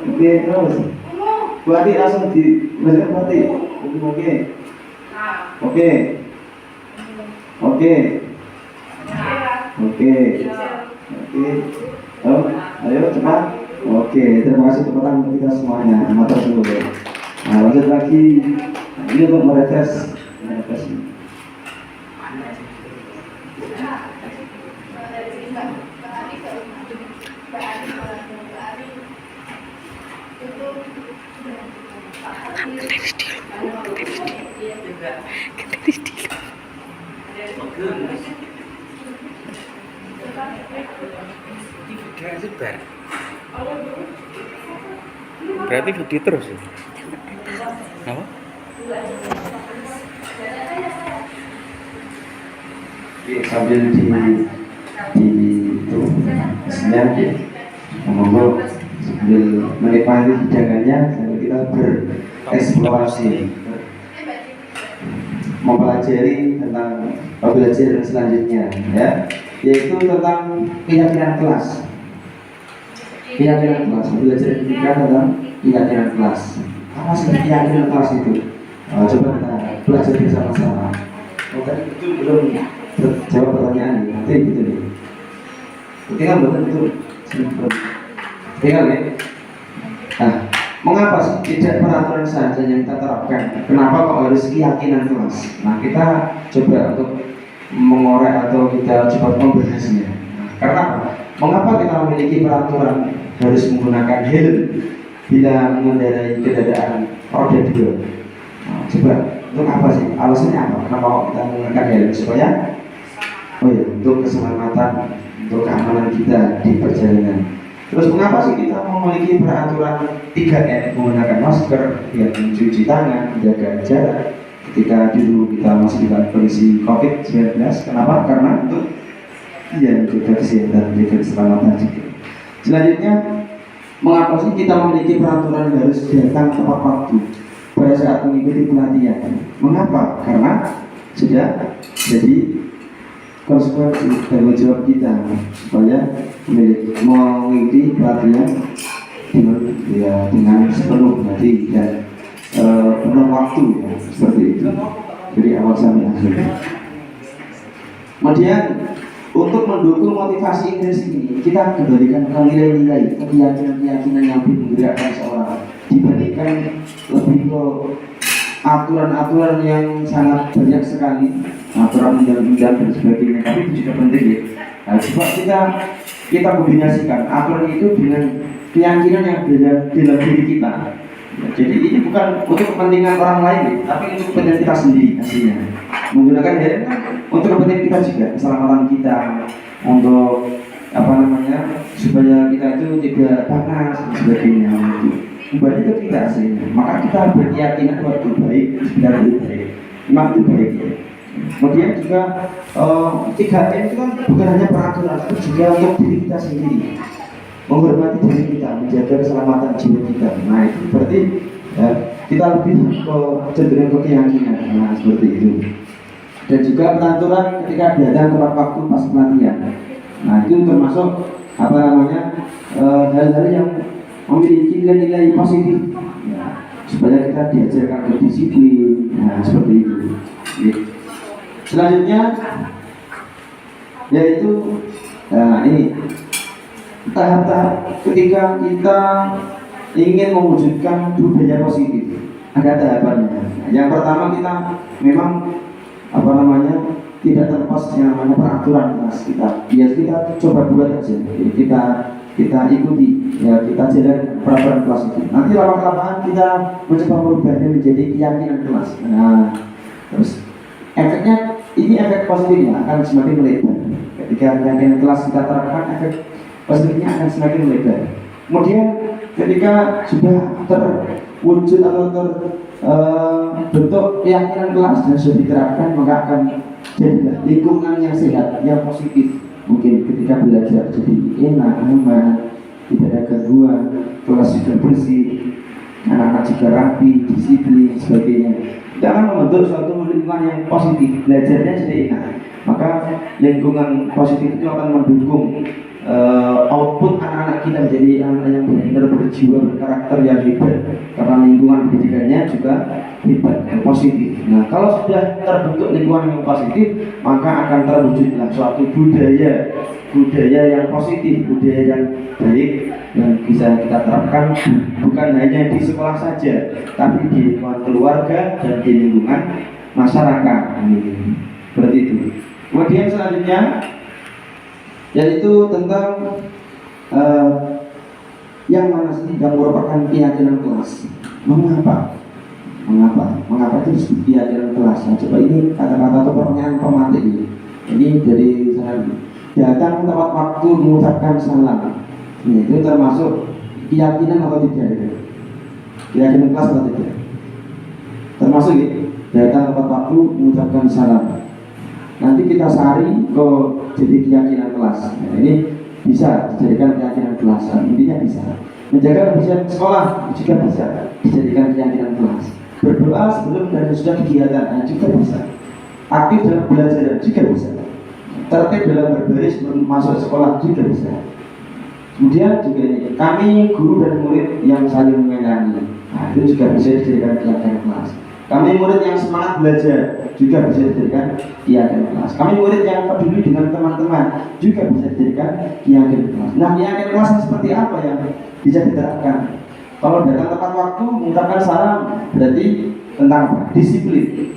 Oke, terus. Berarti langsung di berarti. Oke. Oh, ayo cepat. Oke, terima kasih teman-teman untuk kita semuanya. Matur suwun. Nah, lanjut lagi. Ini untuk meretes. Berarti video terus ya? Apa? Sambil di itu sebenarnya monggo sambil menikmati hidangannya sambil kita bereksplorasi mempelajari tentang pembelajaran selanjutnya ya, yaitu tentang keyakinan kelas. Belajar kita tentang keyakinan kelas. Apa sih keyakinan kelas itu? Coba kita belajar bersama-sama. Tadi itu belum jawab pertanyaan ini. Nanti gitu nih. Tinggal betul. Tinggal ya. Nah, mengapa sih tidak peraturan saja yang kita terapkan? Kenapa kok harus keyakinan kelas? Nah, kita coba untuk mengorek atau kita coba membahasnya. Karena apa? Mengapa kita memiliki peraturan harus menggunakan helm bila mengendarai kendaraan roda 2? Nah, coba untuk apa sih? Alasannya apa? Kenapa kita menggunakan helm? Supaya untuk keselamatan, untuk keamanan kita di perjalanan. Terus mengapa sih kita memiliki peraturan 3M, menggunakan masker, yang mencuci tangan, menjaga jarak ketika dulu kita masih dalam kondisi COVID-19? Kenapa? Karena untuk menjaga kesehatan, menjaga keselamatan juga. Selanjutnya, mengapa sih kita memiliki peraturan harus datang tepat waktu pada saat mengikuti pelatihan? Mengapa? Karena sudah jadi konsekuensi tanggung jawab kita supaya mengikuti pelatihan dengan sepenuh hati dan penuh waktu ya, seperti itu. Jadi awal sampai akhir. Kemudian untuk mendukung motivasi ini kita kembalikan ke nilai-nilai, keyakinan yang lebih menggerakkan seorang dibandingkan lebih ke aturan-aturan yang sangat banyak sekali, aturan undang-undang dan sebagainya, tapi itu juga penting ya. Nah, coba kita kombinasikan aturan itu dengan keyakinan yang dalam diri kita. Jadi ini bukan untuk kepentingan orang lain, tapi untuk kepentingan kita sendiri aslinya. Menggunakan helm kan untuk kepentingan kita juga, keselamatan kita, untuk apa namanya, supaya kita itu tidak panas dan sebagainya. Kembali ke kita aslinya, maka kita berkeyakinan bahwa itu baik, sebenarnya itu baik, memang itu baik. Kemudian juga 3M itu kan bukan hanya peraturan, tapi juga untuk diri kita sendiri, menghormati diri kita, menjaga keselamatan jiwa kita. Nah itu berarti ya, kita lebih cenderung ke keyakinan. Nah seperti itu. Dan juga peraturan ketika datang tepat waktu pas pelatihan. Nah itu termasuk apa namanya hal-hal yang memiliki nilai positif. Ya, supaya kita diajarkan berdisiplin. Nah seperti itu. Ya. Selanjutnya yaitu ini tahap-tahap ketika kita ingin mewujudkan budaya positif, ada tahapannya. Nah, yang pertama kita memang apa namanya tidak terlepas yang namanya peraturan kelas kita. Ya kita coba buat aja. Jadi kita ikuti, ya kita jalan peraturan kelas itu. Nanti lama-kelamaan kita mencoba merubahnya menjadi keyakinan kelas. Nah, terus efeknya ini efek positifnya akan semakin melebar. Ketika keyakinan kelas kita terapkan, efek positifnya akan semakin melebar. Kemudian ketika sudah terwujud atau terbentuk keyakinan kelas dan sudah diterapkan, maka akan jadi lingkungan yang sehat, yang positif. Mungkin ketika belajar jadi enak, aman, tidak ada gangguan, kelas juga bersih, anak-anak juga rapi, disiplin, sebagainya. Kita akan membentuk suatu lingkungan yang positif, belajarnya jadi enak. Maka lingkungan positif itu akan mendukung output anak-anak kita menjadi anak yang benar-benar berjiwa, berkarakter yang hebat, karena lingkungan pendidikannya juga hebat, positif. Nah, kalau sudah terbentuk lingkungan yang positif, maka akan terwujudlah suatu budaya yang positif, budaya yang baik yang bisa kita terapkan bukan hanya di sekolah saja, tapi di lingkungan keluarga dan di lingkungan masyarakat. Seperti itu. Kemudian selanjutnya yaitu tentang yang mana sih yang merupakan keyakinan kelas. Mengapa itu disebut keyakinan kelas? Nah, coba ini kata-kata atau pertanyaan pematik ini. Ini dari saya. Datang tepat waktu mengucapkan salam. Ini itu termasuk keyakinan atau tidak? Keyakinan kelas atau tidak? Termasuk ya, datang tepat waktu mengucapkan salam. Nanti kita sari ke jadi keyakinan kelas. Nah, ini bisa dijadikan keyakinan kelas. Intinya bisa. Menjaga kebersihan sekolah juga bisa dijadikan keyakinan kelas. Berdoa sebelum dan sesudah kegiatan juga bisa. Aktif dalam belajar juga bisa. Tertib dalam berbaris sebelum masuk sekolah juga bisa. Kemudian juga ini, kami guru dan murid yang saling menyayangi. Nah, itu juga bisa dijadikan keyakinan kelas. Kami murid yang semangat belajar juga bisa dijadikan keyakinan kelas. Kami murid yang peduli dengan teman-teman juga bisa dijadikan keyakinan kelas. Nah, keyakinan kelas seperti apa yang bisa diterapkan? Kalau datang tepat waktu mengucapkan salam berarti tentang apa? Disiplin,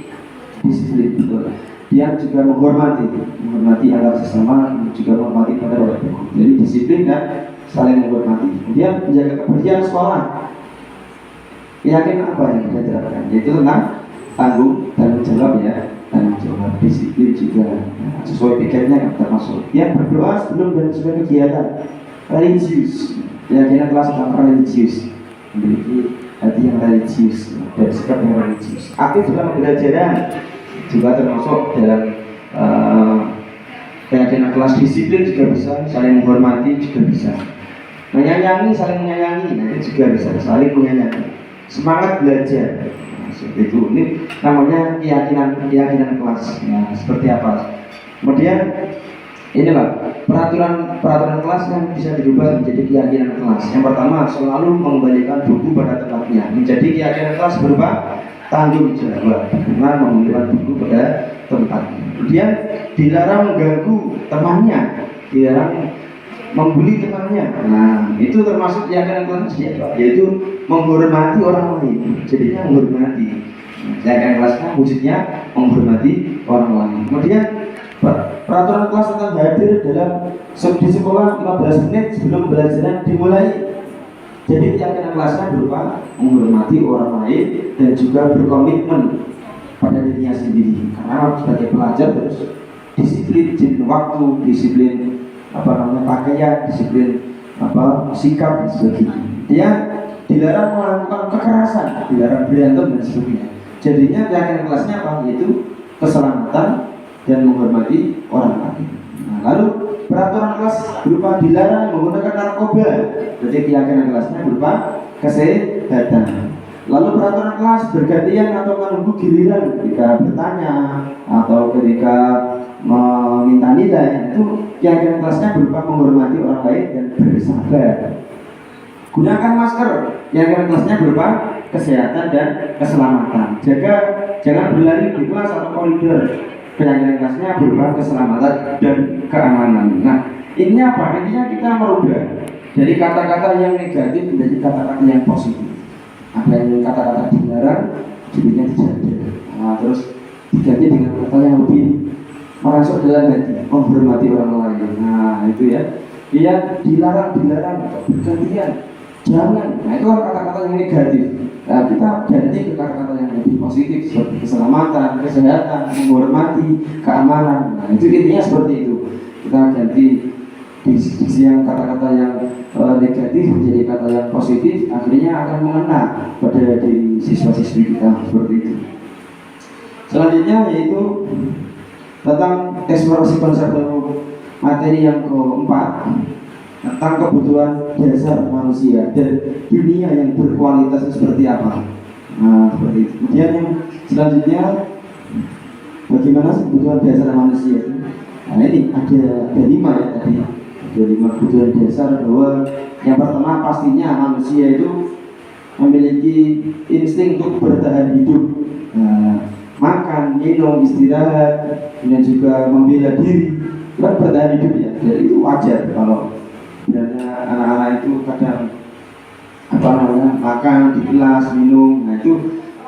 betul. Dia juga menghormati antar sesama, juga menghormati pada orang tua. Jadi disiplin dan saling menghormati. Kemudian menjaga kebersihan sekolah. Keyakinan apa yang kita terapkan? Yaitu tentang tanggung jawab ya, tanggung jawab, disiplin juga. Nah, sesuai pikirnya kan termasuk. Yang berdoa sebelum dan sesuai kegiatan. Religius, keyakinan kelas tentang religius, memiliki hati yang religius dan sikap yang religius. Aktif dalam pembelajaran juga termasuk dalam keyakinan kelas. Disiplin juga bisa, saling menghormati juga bisa. Menyayangi, saling menyayangi, nah itu juga bisa, saling menyayangi. Semangat belajar, nah, seperti itu. Ini namanya keyakinan kelas. Nah, seperti apa? Kemudian inilah peraturan kelas yang bisa dirubah menjadi keyakinan kelas. Yang pertama, selalu mengembalikan buku pada tempatnya. Menjadi keyakinan kelas berupa tanggung jawab dengan mengembalikan buku pada tempatnya. Kemudian dilarang mengganggu temannya, dilarang membuli temannya. Nah, itu termasuk keyakinan kelas, yaitu menghormati orang lain. Jadinya menghormati. Keyakinan kelasnya wujudnya menghormati orang lain. Kemudian peraturan kelas tentang hadir dalam di sekolah 15 menit sebelum pembelajaran dimulai. Jadi keyakinan kelasnya berupa menghormati orang lain dan juga berkomitmen pada dirinya sendiri. Karena sebagai pelajar terus disiplin waktu, disiplin pakaian, disiplin sikap dan sebagainya. Dia dilarang melakukan kekerasan, dilarang berantem dan sebagainya. Jadinya keyakinan kelasnya apa? Yaitu keselamatan dan menghormati orang lain. Nah, lalu peraturan kelas berupa dilarang menggunakan narkoba. Jadi keyakinan kelasnya berupa kesehatan. Lalu peraturan kelas bergantian atau menunggu giliran ketika bertanya atau ketika meminta nilai. Itu keyakinan kelasnya berupa menghormati orang lain dan bersabar. Gunakan masker. Keyakinan kelasnya berupa kesehatan dan keselamatan. Jangan berlari di kelas atau koridor. Keyakinan kelasnya berupa keselamatan dan keamanan. Nah, ini apa? Intinya kita merubah dari kata-kata yang negatif menjadi kata-kata yang positif. Apa yang kata-kata dilarang jadinya dijaga. Nah, terus diganti dengan kata yang lebih masuk dalam hati, menghormati orang lain. Nah, itu ya. Dia dilarang bergantian. Jangan. Nah, itu kan kata-kata yang negatif. Nah, kita ganti ke kata-kata yang lebih positif seperti keselamatan, kesehatan, menghormati, keamanan. Nah, itu intinya seperti itu. Kita ganti diksi yang kata-kata yang negatif menjadi kata yang positif, akhirnya akan mengena pada diri siswa-siswi kita seperti itu. Selanjutnya yaitu tentang eksplorasi konsep materi yang keempat, tentang kebutuhan dasar manusia dan dunia yang berkualitas seperti apa. Nah, seperti itu. Kemudian yang selanjutnya, bagaimana kebutuhan dasar manusia? Nah, ini ada 5 ya tadi. Ada 5 kebutuhan dasar, bahwa yang pertama pastinya manusia itu memiliki insting untuk bertahan hidup. Nah, makan, minum, istirahat, dan juga membela diri, kan bertahan hidup ya. Jadi itu wajar kalau sebenarnya anak-anak itu kadang makan di kelas, minum. Nah, itu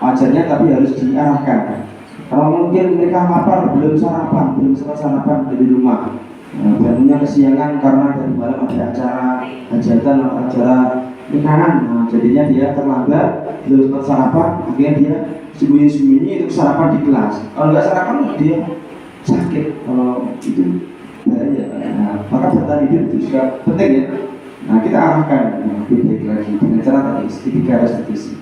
wajarnya, tapi harus diarahkan. Kalau mungkin mereka lapar, belum selesai sarapan dari rumah, bangunnya kesiangan karena dari malam ada acara hajatan atau acara nikahan. Nah, jadinya dia terlambat, belum sempat sarapan, akhirnya dia sembunyi-sembunyi itu sarapan di kelas. Kalau nggak sarapan dia sakit. Kalau itu bahaya. Nah, maka bertahan hidup itu juga penting ya. Nah, kita arahkan lebih baik lagi dengan cara tadi segitiga restitusi.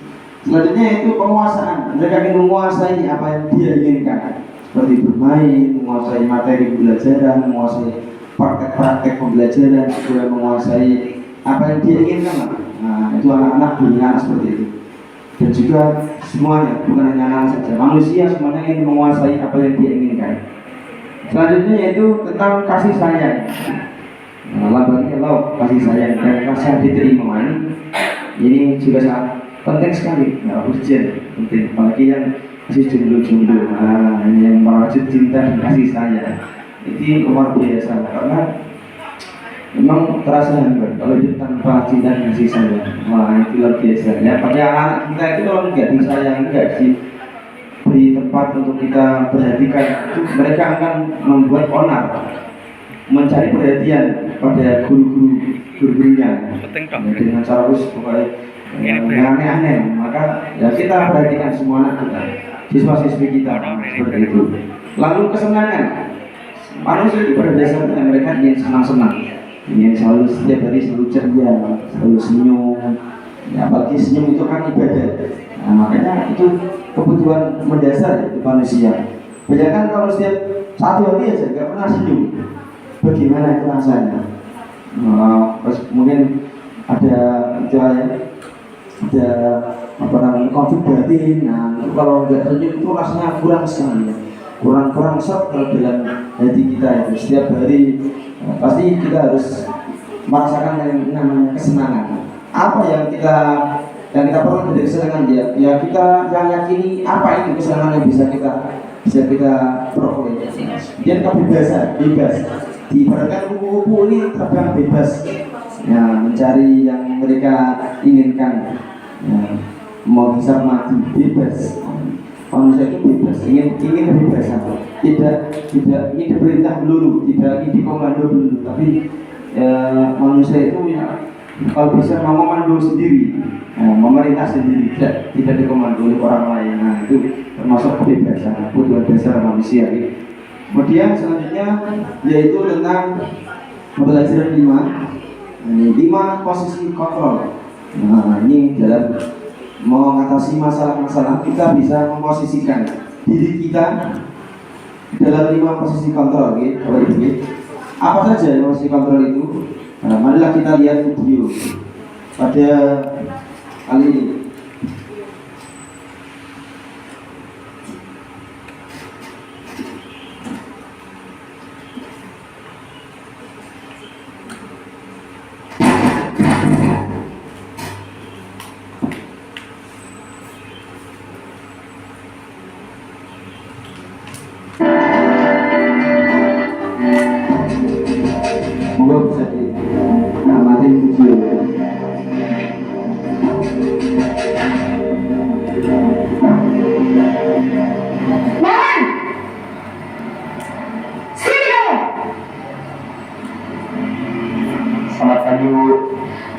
Selanjutnya itu penguasaan. Mereka ingin menguasai apa yang dia inginkan, seperti bermain, menguasai materi pembelajaran, menguasai praktek-praktek pembelajaran, juga menguasai apa yang dia inginkan. Nah, itu anak-anak punya anak seperti itu. Dan juga semuanya, bukan hanya anak saja, manusia semuanya ingin menguasai apa yang dia inginkan. Selanjutnya yaitu tentang kasih sayang. Nah, lambangnya lauk kasih sayang dan kasih diterima. Ini juga sangat penting sekali. Nah, urgent, penting, apalagi yang masih jomblo-jomblo. Nah, ini yang merajut cinta dan kasih sayang. Ini luar biasa karena memang terasa hambar kalau hidup tanpa cinta dan kasih sayang. Wah, itu luar biasa. Ya, pada anak-anak kita itu kalau nggak disayangi, nggak diberi tempat untuk kita perhatikan, itu mereka akan membuat onar, mencari perhatian pada guru-gurunya. Dengan cara pokoknya yang aneh-aneh. Maka ya kita perhatikan semua anak kita, siswa-siswi kita seperti itu. Lalu kesenangan. Manusia itu pada dasarnya mereka ingin senang-senang, ingin selalu setiap hari selalu ceria, selalu senyum. Ya, apalagi senyum itu kan ibadah. Nah, makanya itu kebutuhan mendasar itu manusia. Bayangkan kalau setiap 1 hari aja nggak pernah senyum, bagaimana itu rasanya? Terus mungkin ada konflik batin. Nah, itu kalau nggak senyum itu rasanya kurang sekali ya. Kurang serp kalau dalam hati kita itu. Setiap hari pasti kita harus merasakan yang namanya kesenangan. Apa yang kita perlu dari kesenangan dia? Ya kita yang yakini apa itu kesenangan yang bisa kita peroleh. Dia kebebasan, bebas. Diibaratkan kupu-kupu ini terbang bebas, ya, mencari yang mereka inginkan, ya, mau bisa mati bebas. manusia itu bebas, ingin kebebasan, tidak ingin diperintah melulu, tidak ingin dikomando melulu, tapi manusia itu ya, kalau bisa mau komando sendiri, memerintah sendiri, tidak dikomando oleh orang lain. Nah itu termasuk kebebasan, kebutuhan dasar manusia. Gitu. Kemudian selanjutnya yaitu tentang pembelajaran 5. Ini 5 posisi kontrol. Nah ini dalam mengatasi masalah-masalah kita bisa memposisikan diri kita dalam 5 posisi kontrol. Gitu. Apa saja posisi kontrol itu? Nah, marilah kita lihat video pada kali ini. Moga bisa diamatin video. Maman! Sini kamu! Selamat pagi, Bu.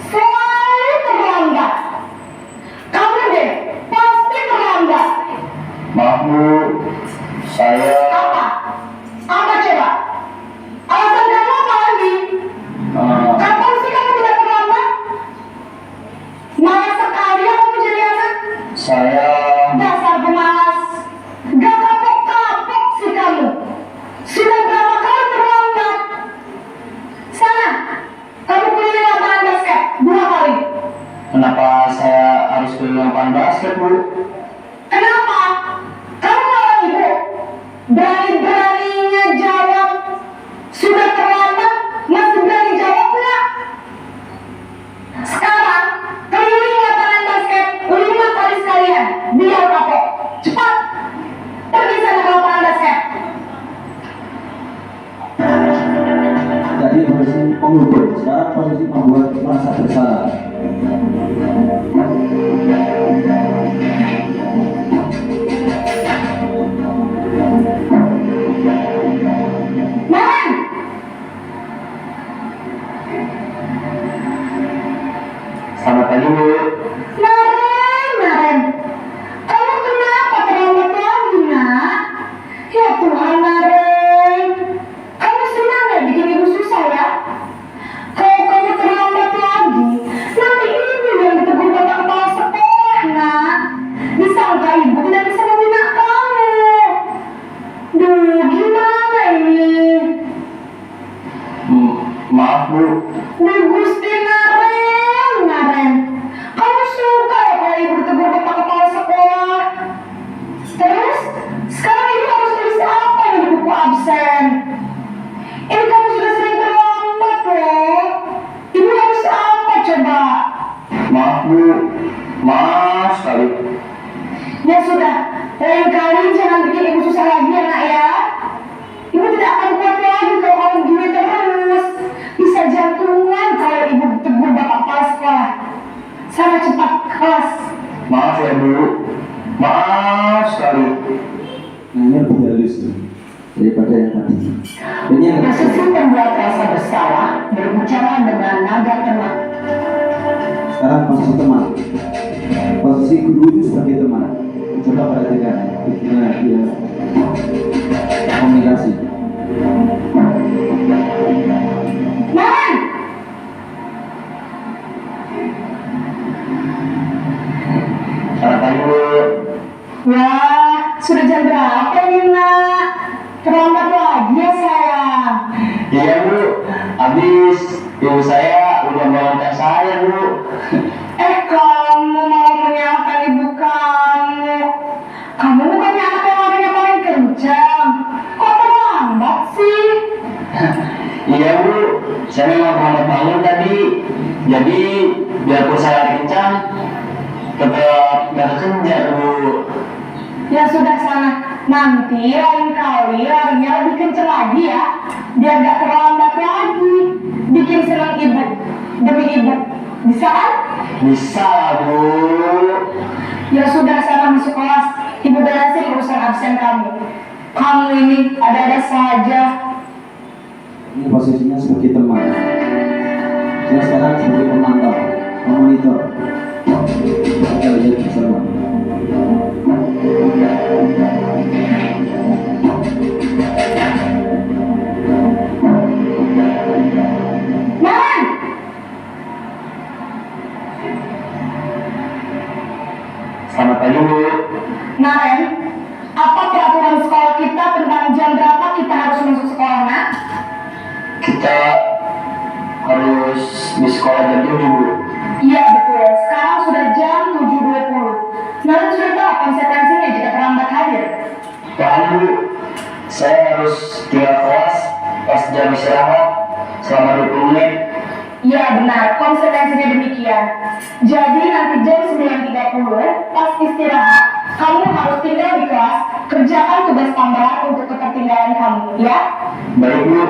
Selalu terlambat. Kamu deh, pasti terlambat. Maaf, Bu. Saya Apa? Apa coba? Alasan kamu apa lagi? Kapan sih kamu tidak terlambat? Malas sekali aku menjadi anak. saya Dasar pemalas. Gak kapok-kapok sih kamu. Sudah berapa kali terlambat? Sana, kamu keliling lapangan basket 2 kali. kenapa saya harus keliling lapangan basket, Bu? Kenapa? Kamu lawan ibu. Berani-beraninya jawab. Sudah terlambat, masih berani jawab nggak? Sekarang, keliling lapangan basket 5 kali sekalian. Biar kapok. Cepat. Pergi sana ke lapangan basket. Tadi posisi pengukur, sekarang posisi membuat merasa bersalah. Maman! Selamat pagi, Bu. Naren, kamu kenapa terlambat lagi, nak? Ya Tuhan, Naren. Kamu senang ya bikin ibu susah ya? Kalau kamu terlambat lagi, nanti ibu yang ditegur bapak kepala sekolah, nak. Disangka ibu tidak bisa membina kamu. Duh, gimana ini? Maaf, Bu. Duh, Gusti Naren. Kamu suka ya kalau ibu ditegur bapak kepala sekolah? Terus, sekarang ibu harus tulis apa yang di buku absen? Ini kamu sudah sering terlambat loh. Ibu harus apa coba? Maaf, Bu. Maaf sekali. Ya sudah, lain kali jangan bikin ibu susah lagi ya nak ya. Ibu tidak akan kuat lagi kalau kamu gini terus. Bisa jantungan kalau ibu ditegur bapak kepala sekolah. Sana cepat ke kelas. Maaf ya, Bu. Maaf sekali. Nah, ini lebih halus tuh daripada yang tadi. Ini yang Posisi membuat rasa bersalah berbicara dengan nada tenang. sekarang posisi teman. Posisi guru itu sebagai teman. Coba perhatikan bagaimana dia komunikasi. Maman! Selamat pagi, Bu. Wah, sudah jam berapa ini nak? Terlambat lagi ya sayang. Iya, Bu. Habis ibu saya udah melarang saya, Bu. Kamu mau menyalahkan ibu kamu. Kamu bukannya anak yang larinya paling kencang. Kok terlambat sih? Iya, Bu. Saya memang terlambat bangun tadi. Jadi biarpun saya lari kencang, tetap nggak kekejar, Bu. Ya sudah sana. Nanti lain kali larinya lebih kencang lagi ya. Biar gak terlambat lagi. Bikin senang ibu. Demi ibu. Bisa kan? Bisa lah, Bu. Ya sudah sana masuk kelas. Ibu beresin absen kamu. Kamu ini ada-ada saja. Ini posisinya sebagai teman. Saya sekarang sebagai pemantau, memonitor. Kita lihat bersama. Naren! Selamat pagi Bu. Naren, apa peraturan sekolah kita tentang jam berapa kita harus masuk sekolah, nak? Kita harus di sekolah jam 7 Bu. Iya betul, sekarang sudah jam 7.20. Naren sudah tahu konsekuensinya jika terlambat hadir. Paham Bu, saya harus tinggal kelas pas jam istirahat selama 20 menit. Iya benar, konsekuensinya demikian. Jadi nanti jam 9.30 pas istirahat, kamu harus tinggal di kelas, kerjakan tugas tambahan untuk ketertinggalan kamu, ya? Baik Bu.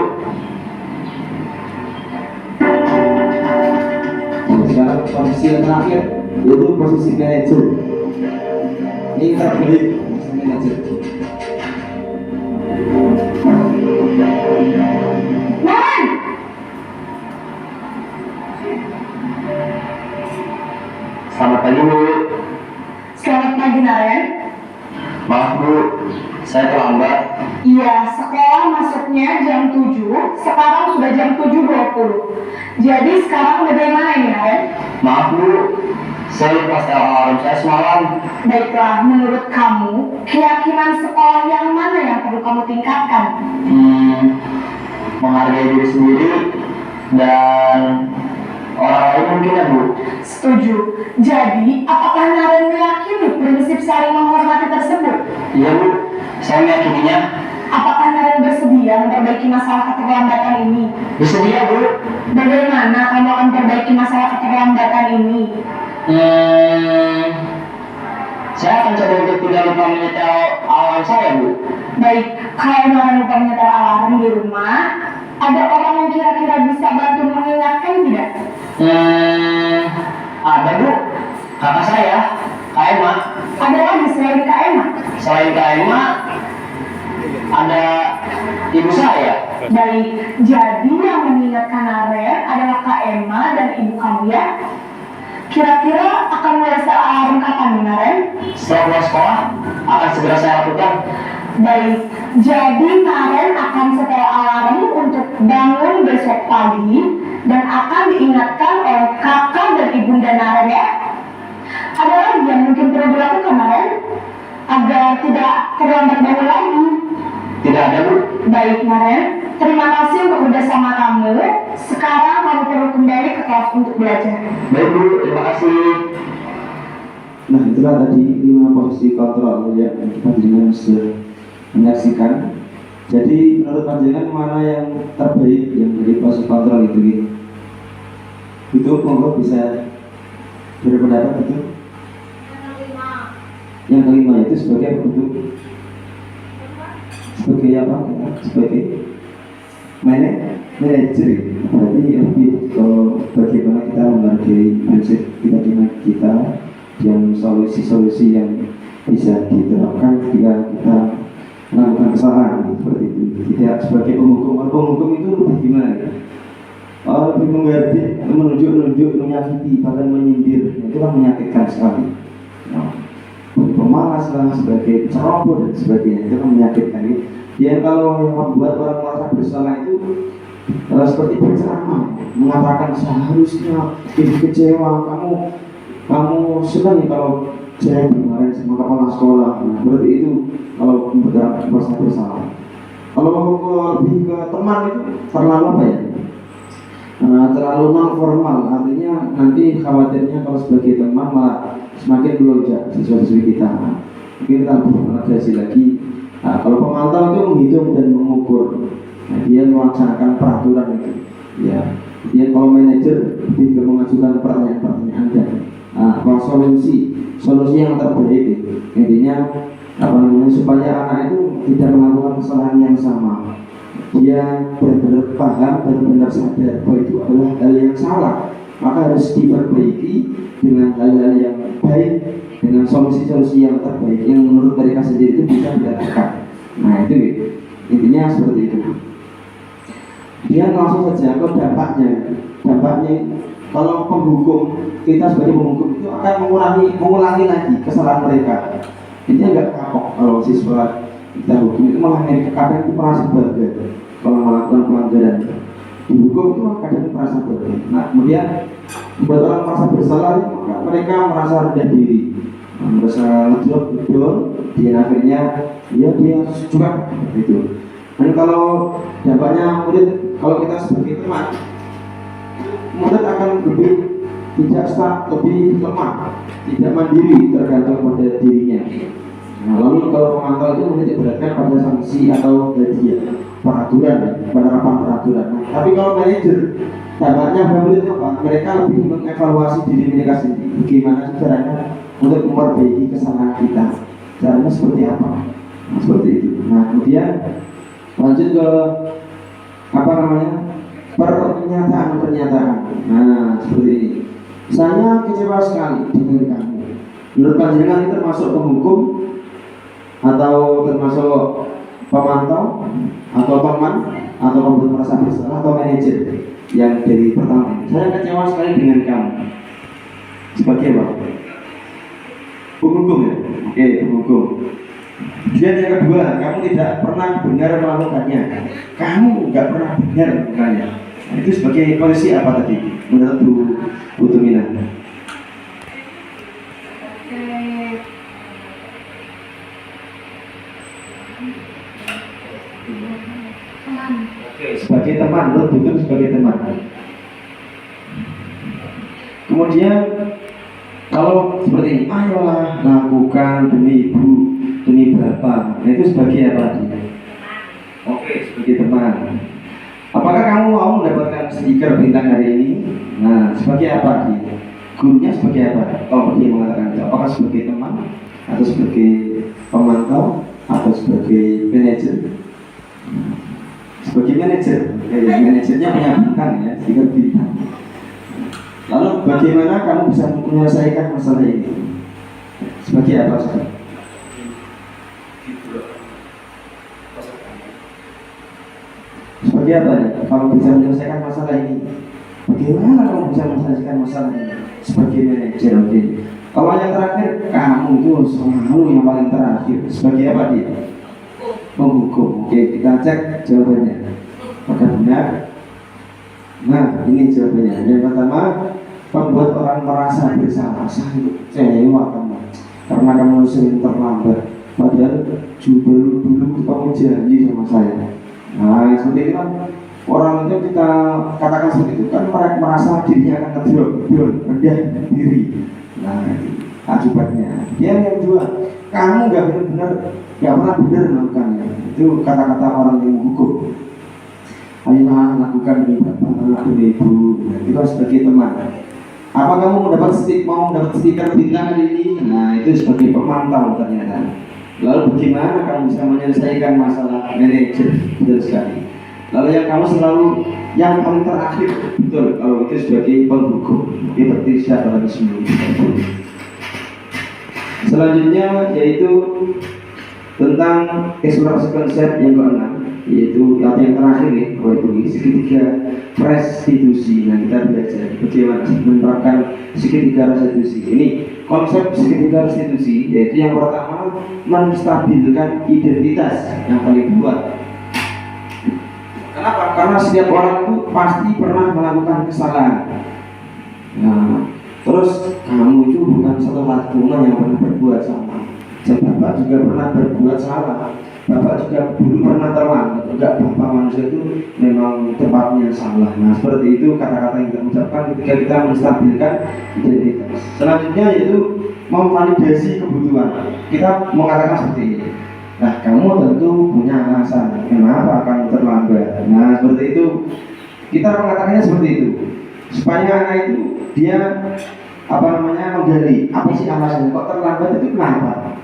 Sekarang posisi yang terakhir yaitu posisi manajer. Ini terbaik posisi manajer. Naren! Selamat pagi Bu. Selamat pagi Naren. Maaf Bu, saya terlambat. Iya, sekolah masuknya jam 7, sekarang sudah jam 7.20. Jadi sekarang bagaimana ini Naren? Maaf Bu, saya lupa setel alarm saya semalam. Baiklah, menurut kamu, keyakinan sekolah yang mana yang perlu kamu tingkatkan? Menghargai diri sendiri dan orang lain mungkin ya Bu. Setuju. Jadi, apakah Naren meyakini prinsip saling menghormati tersebut? Iya Bu, saya meyakininya. Apakah Naren bersedia memperbaiki masalah keterlambatan ini? Bersedia Bu. Bagaimana kamu akan memperbaiki masalah keterlambatan ini? Saya akan coba untuk tidak lupa menyetel alarm saya Bu. Baik, kalau Naren lupa menyetel alarm di rumah, ada orang yang kira-kira bisa bantu mengingatkan tidak? Ada Bu, kakak saya, Kak Emma. Ada lagi selain Kak Emma? Selain Kak Emma, ada ibu saya. Baik, jadi yang mengingatkan Naren adalah Kak Emma dan ibu kamu ya? Kira-kira akan mulai setel alarm kapan nih Naren? Setelah pulang sekolah, akan segera saya lakukan. Baik, jadi Naren akan setel alarm untuk bangun besok pagi dan akan diingatkan oleh kakak dan ibunda Naren ya. Ada lagi yang mungkin perlu dilakukan Naren agar tidak terlambat bangun lagi. Tidak ada Bu. Baik Naren, terima kasih untuk bersama kamu. Sekarang kamu perlu kembali ke kelas untuk belajar. Baik Bu, terima kasih. Nah itulah tadi 5 posisi kontrol ya yang kita jenengan sudah menyaksikan. Jadi menurut panjenengan mana yang terbaik yang dari posisi kontrol itu gitu? Itu monggo bisa berpendapat itu. Yang kelima itu sebagai apa bentuk? Sebagai apa? Sebagai manajer. Berarti lebih bagaimana kita menghargai prinsip kita dan solusi-solusi yang bisa diterapkan ketika kita melakukan kesalahan seperti itu. Tidak sebagai penghukum itu lebih gimana ya? Lebih menghardik, menunjuk, menyakiti, bahkan menyindir. Itu kan menyakitkan sekali. Pemalas lah, sebagai ceroboh dan sebagainya, itu kan menyakitkan. Ya kalau yang membuat orang merasa bersalah itu seperti berceramah, mengatakan seharusnya kecewa, kamu senang ya kalau saya kemarin sama kepala sekolah. Nah, berarti itu kalau merasa bersalah. Kalau lebih ke teman itu terlalu apa ya? Terlalu non formal, artinya nanti khawatirnya kalau sebagai teman malah semakin melonjak siswa-siswi kita. Mungkin kita lebih menegasi lagi. Nah, kalau pemantau itu menghitung dan mengukur, nah, dia melaksanakan peraturan itu. Ya, dia kalau manajer lebih mengajukan pertanyaan-pertanyaan dan solusi yang terbaik itu. Intinya supaya anak itu tidak melakukan kesalahan yang sama. Dia benar-benar paham, benar-benar sadar bahwa itu adalah hal yang salah, maka harus diperbaiki dengan hal-hal yang baik dengan solusi-solusi yang terbaik yang menurut mereka sendiri itu bisa dilakukan. Nah itu intinya seperti itu. Dia langsung saja ke dampaknya kalau penghukum, kita sebagai penghukum itu akan mengulangi lagi kesalahan mereka. Ini agak kapok kalau siswa kita hukum itu malah kadang itu merasa bangga kalau melakukan pelanggaran. Dihukum itu kadang merasa bangga. Nah kemudian membuat orang merasa bersalah, maka mereka merasa rendah diri, merasa ngedrop, dan akhirnya dia curang gitu. Dan kalau dampaknya murid, kalau kita sebagai teman, murid akan lebih lebih lemah, tidak mandiri, tergantung pada dirinya. Nah, lalu kalau pemantau itu murid diberatkan pada sanksi atau hadiah, penerapan peraturan. Nah, tapi kalau manajer, dampaknya murid apa? Mereka lebih mengevaluasi diri mereka sendiri. Bagaimana caranya untuk memperbaiki kesalahan kita? Caranya seperti apa? Nah, seperti itu. Nah, kemudian lanjut ke pernyataan. Nah, seperti ini. Saya kecewa sekali dengan kamu. Menurut panjenengan ini termasuk penghukum atau termasuk pemantau atau teman atau pembuat merasa bersalah atau manajer yang dari pertama? Saya kecewa sekali dengan kamu. Sebagai apa? Penghukum ya? Oke, penghukum. Kemudian yang kedua, kamu tidak pernah benar melakukannya. Kamu nggak pernah benar melakukannya. Nah, itu sebagai polisi apa tadi? Menurut Bu Tumina? Sebagai teman, menurut Bu Tum sebagai teman. Kemudian kalau seperti ini, ayolah lakukan demi ibu, demi bapak. Nah, itu sebagai apa dia? Oke, sebagai teman. Apakah kamu mau mendapatkan stiker bintang hari ini? Nah, sebagai apa dia? Gurunya sebagai apa? Oh, dia mengatakan itu. Apakah sebagai teman atau sebagai pemantau atau sebagai manajer? Sebagai manajer, manajernya punya bintang ya, stiker bintang. Lalu bagaimana kamu bisa menyelesaikan masalah ini? Sebagai apa saja? Sebagai apa nih? Kalau bisa menyelesaikan masalah ini, bagaimana kamu bisa menyelesaikan masalah ini? Sebagai manajer, oke. Kalau yang terakhir, kamu itu selalu yang paling terakhir. Sebagai apa dia? Penghukum. Oke, kita cek jawabannya. Apakah benar? Nah, ini jawabannya. Yang pertama, membuat orang merasa bersalah. Saya kecewa kamu karena kamu sering terlambat. Padahal dulu kamu janji sama saya. Nah, seperti itu kan orang itu kita katakan seperti itu kan merasa dirinya akan ngedrop, rendah diri. Nah, akibatnya. Dia yang kedua, kamu nggak pernah benar melakukannya. Itu kata-kata orang yang menghukum. Ayolah lakukan demi bapak, demi ibu. Nah, itu sebagai teman. Apa kamu mau mendapat stiker bintang hari ini? Nah, itu sebagai pemantau ternyata. Lalu bagaimana kamu bisa menyelesaikan masalah manajer? Betul sekali. Lalu yang kamu selalu yang paling terakhir, betul. Kalau itu sebagai penghukum, seperti siapa lagi semua. Selanjutnya yaitu tentang eksplorasi konsep yang keenam, yaitu yang terakhir nih, yaitu segitiga restitusi. Nah, kita belajar bagaimana menerapkan segitiga restitusi. Ini konsep segitiga restitusi, yaitu yang pertama menstabilkan identitas yang paling kuat. Kenapa? Karena setiap orang itu pasti pernah melakukan kesalahan. Nah, terus kamu itu bukan satu lingkungan yang pernah berbuat salah. Dan bapak juga pernah berbuat salah. Bapak juga dulu pernah terlambat. Enggak, bapak manusia itu memang tempatnya salah. Nah, seperti itu kata-kata yang kita ucapkan ketika kita menstabilkan identitas. Selanjutnya yaitu memvalidasi kebutuhan. Kita mengatakan seperti ini. Nah, kamu tentu punya alasan kenapa kamu terlambat. Nah, seperti itu kita mengatakannya seperti itu supaya anak itu dia menggali apa sih alasannya kok terlambat itu kenapa.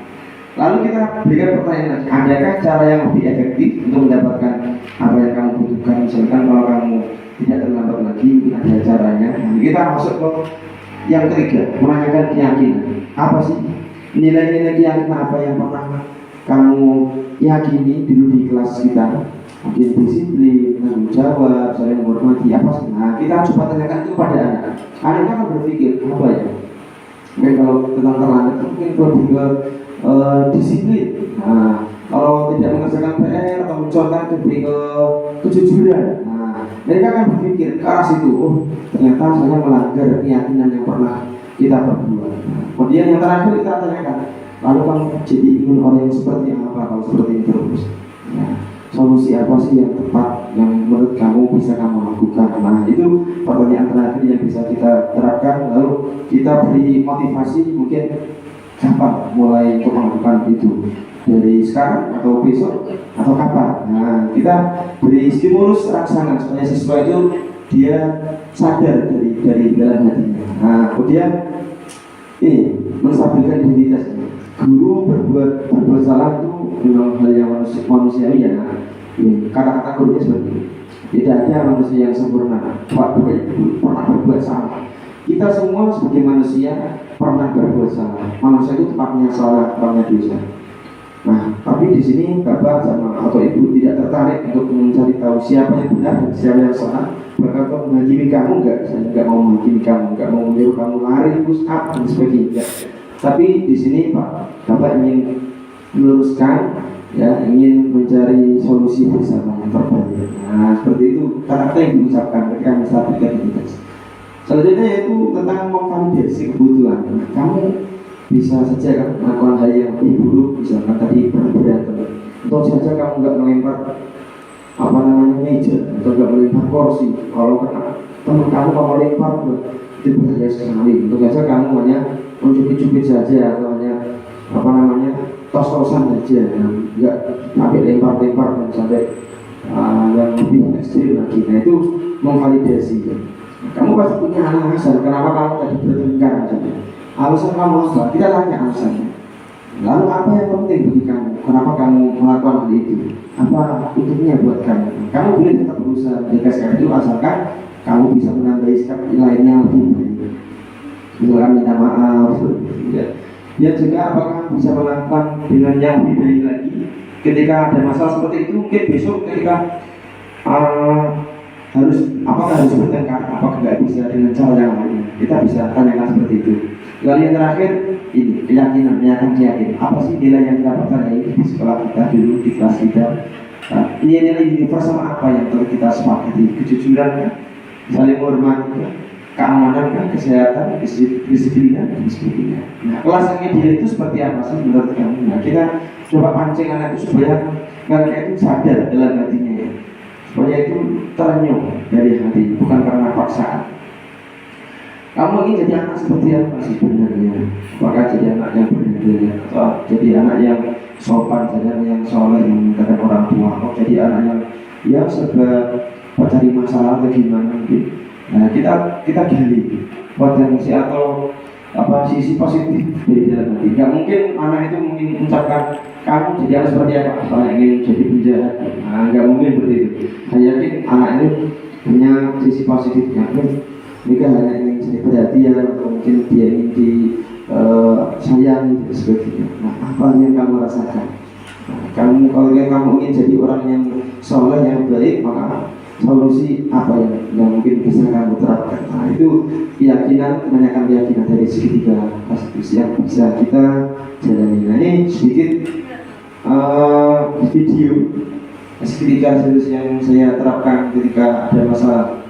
Lalu kita berikan pertanyaan lagi, adakah cara yang lebih efektif untuk mendapatkan apa yang kamu butuhkan? Misalkan kalau kamu tidak terlambat lagi, ada caranya. Nah, kita masuk ke yang ketiga, menanyakan keyakinan. Apa sih nilai-nilai keyakinan apa yang pernah kamu yakini dulu di kelas kita, mungkin disiplin, tanggung jawab, saling menghormati, apa sih? Nah, kita coba tanyakan itu pada anak. Anak akan berpikir apa ya? Mungkin kalau tentang terlambat mungkin lebih ke disiplin. Nah, kalau tidak mengerjakan PR atau mencontoh lebih ke kejujuran. Nah, mereka akan berpikir ke arah situ. Oh, ternyata saya melanggar keyakinan yang pernah kita perbuat. Nah, kemudian yang terakhir kita tanyakan, lalu kamu jadi ingin orang yang seperti apa kalau seperti ini terus? Ya, solusi apa sih yang tepat yang menurut kamu bisa kamu lakukan? Nah, itu pertanyaan terakhir yang bisa kita terapkan. Lalu kita beri motivasi mungkin kapan mulai untuk melakukan itu, dari sekarang atau besok atau kapan? Nah, kita beri stimulus rangsangan supaya siswa itu dia sadar dari dalam hatinya. Nah, kemudian ini menstabilkan identitasnya. Guru berbuat salah itu memang hal yang manusiawi ya. Kata-kata gurunya seperti ini. Tidak ada manusia yang sempurna. Pernah berbuat salah. Kita semua sebagai manusia pernah berbuat salah. Manusia itu tempatnya salah, tempatnya dosa. Nah, tapi di sini bapak sama atau ibu tidak tertarik untuk mencari tahu siapa yang benar dan siapa yang salah. Bahkan kau menghakimi kamu enggak? Saya enggak mau menghakimi kamu, enggak mau menyuruh kamu lari, push up dan sebagainya. Tapi di sini bapak ingin meluruskan, ya, ingin mencari solusi bersama yang terbaik. Nah, seperti itu kata-kata yang diucapkan ketika menstabilkan identitas. Selanjutnya yaitu tentang memvalidasi kebutuhan. Nah, kamu bisa saja kan melakukan hal yang lebih buruk, misalkan tadi berantem, atau saja kamu nggak melempar meja, atau nggak melempar kursi. Kalau kena teman kamu lempar, itu bahaya sekali. Untuk saja kamu hanya mencubit-cubit saja atau hanya tos-tosan saja, nggak sampai lempar-lempar dan sampai yang lebih ekstrim lagi. Nah, itu memvalidasi. Kamu pasti punya alasan kenapa kamu tadi bertengkar misalnya. Alasan kamu apa? Kita tanya alasannya. Lalu apa yang penting bagi kamu? Kenapa kamu melakukan hal itu? Apa untungnya buat kamu? Kamu boleh tetap berusaha menjaga sikap itu asalkan kamu bisa menambahi sikap lainnya lebih baik. Misalkan minta maaf, ya. Ya juga apakah bisa melakukan dengan yang lebih baik lagi ketika ada masalah seperti itu. Mungkin besok ketika apakah harus bertengkar, apakah nggak bisa dengan cara yang lain, kita bisa tanyakan seperti itu. Lalu yang terakhir ini keyakinan, keyakinan apa sih nilai yang kita pelajari di sekolah kita dulu, di kelas kita. Nah, nilai universal apa yang perlu kita sepakati? Kejujuran kan, saling menghormati kan, keamanan kan, kesehatan, kedisiplinan dan sebagainya. Nah, kelas yang ideal itu seperti apa sih menurut kamu? Nah, kita coba pancing anak itu supaya mereka itu sadar dalam hatinya ya. Supaya itu terenyuh dari hati, bukan karena paksaan. Kamu ingin jadi anak seperti apa sih sebenarnya? Apakah jadi anak yang berbeda atau jadi anak yang sopan, jadi anak yang soleh yang mendengarkan orang tua, atau jadi anak yang ya serba mencari masalah atau gimana gitu. Nah, kita gali potensi atau sisi positif dari dalam hati. Gak mungkin anak itu mungkin mengucapkan kamu jadi anak seperti apa? Kalau ingin jadi penjahat, nah, gak mungkin seperti itu. Saya yakin anak itu punya sisi positifnya. Mereka hanya ingin jadi perhatian atau mungkin dia ingin disayangi dan sebagainya. Nah, apa yang kamu rasakan? Nah, kalau kamu ingin jadi orang yang soleh yang baik, maka solusi apa yang mungkin bisa kamu terapkan? Nah, itu keyakinan, menanyakan keyakinan dari segitiga kasus yang bisa kita jalani. Nah, ini sedikit video segitiga kasus yang saya terapkan ketika ada masalah.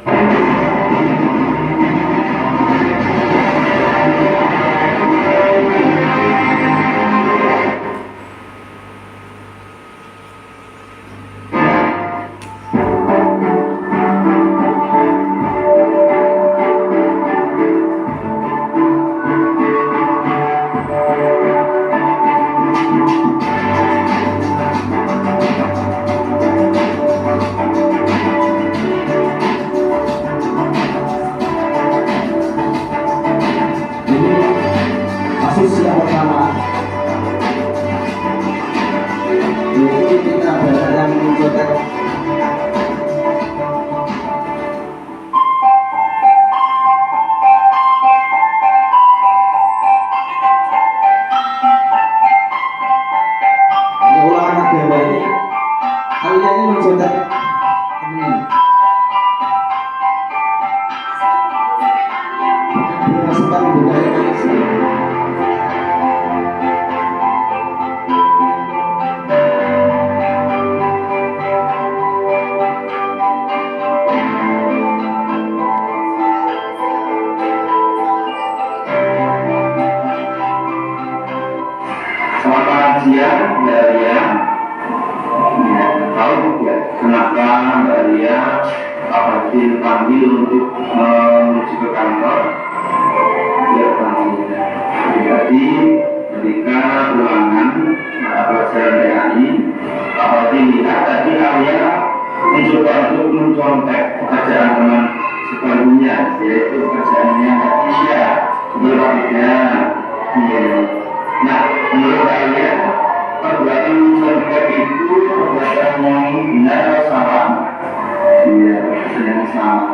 yaitu kerjaannya Khadijah berbeda. Nah, menurut saya perbuatan seperti itu perbuatan yang benar atau salah? Iya, perbuatan yang salah.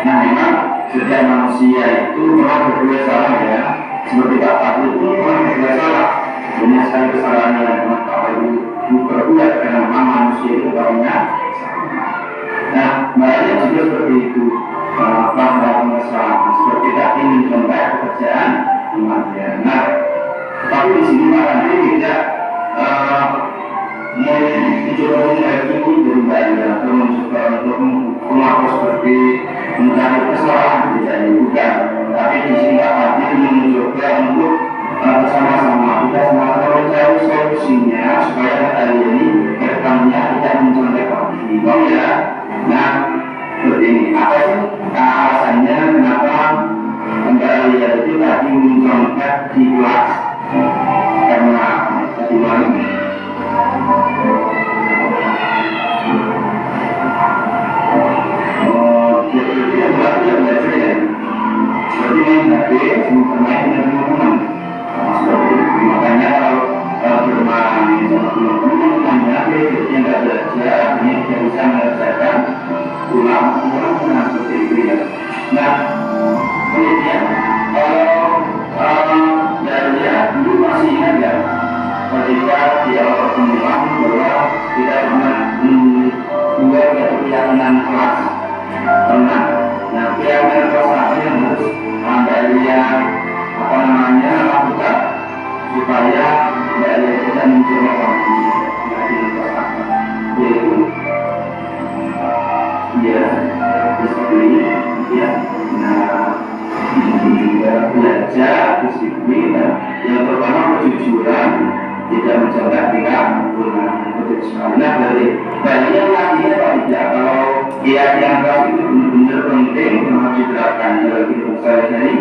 Nah, memang setiap manusia itu pernah berbuat salah ya. Seperti Pak Fadli itu pernah berbuat salah. Banyak sekali kesalahan yang pernah Pak Fadli berbuat karena memang manusia itu banyak. Nah, banyak juga seperti itu. Melakukan kesalahan seperti tadi mencontoh pekerjaan kematian. Nah, tapi di sini Pak Fadli tidak mencoba menghakimi berbahaya atau mencoba untuk mengaku seperti mencari kesalahan tidak bukan. Tapi di sini Pak Fadli mencoba untuk bersama-sama kita sama-sama mencari solusinya supaya hari ini kedepannya tidak mencontoh lagi. Ya. Nah, seperti ini. Apa sih alasannya kenapa kembali itu tadi mencontoh di kelas? Karena tadi malam jadi yang belajar ya seperti main HP, bermain dengan teman-teman seperti itu. Makanya kalau bermain sama teman-teman main HP jadi nggak belajar, ini tidak bisa menyelesaikan ulang seperti itu ya. Nah, kemudian kalau dari dulu masih ingat ya ketika di awal pertemuan bahwa kita pernah membuat satu keyakinan kelas pernah. Nah, keyakinan kelas apa yang harus Anda apa namanya lakukan supaya Anda tidak mencoba lagi keyakinan kelas apa yaitu ya disiplin ya. Nah, belajar disiplin yang pertama kejujuran, tidak menjaga tingkah kejujuran. Nah, dari yang lainnya Pak tidak, kalau keyakinan kelas itu benar-benar penting yang harus diterapkan dalam hidup sehari-hari,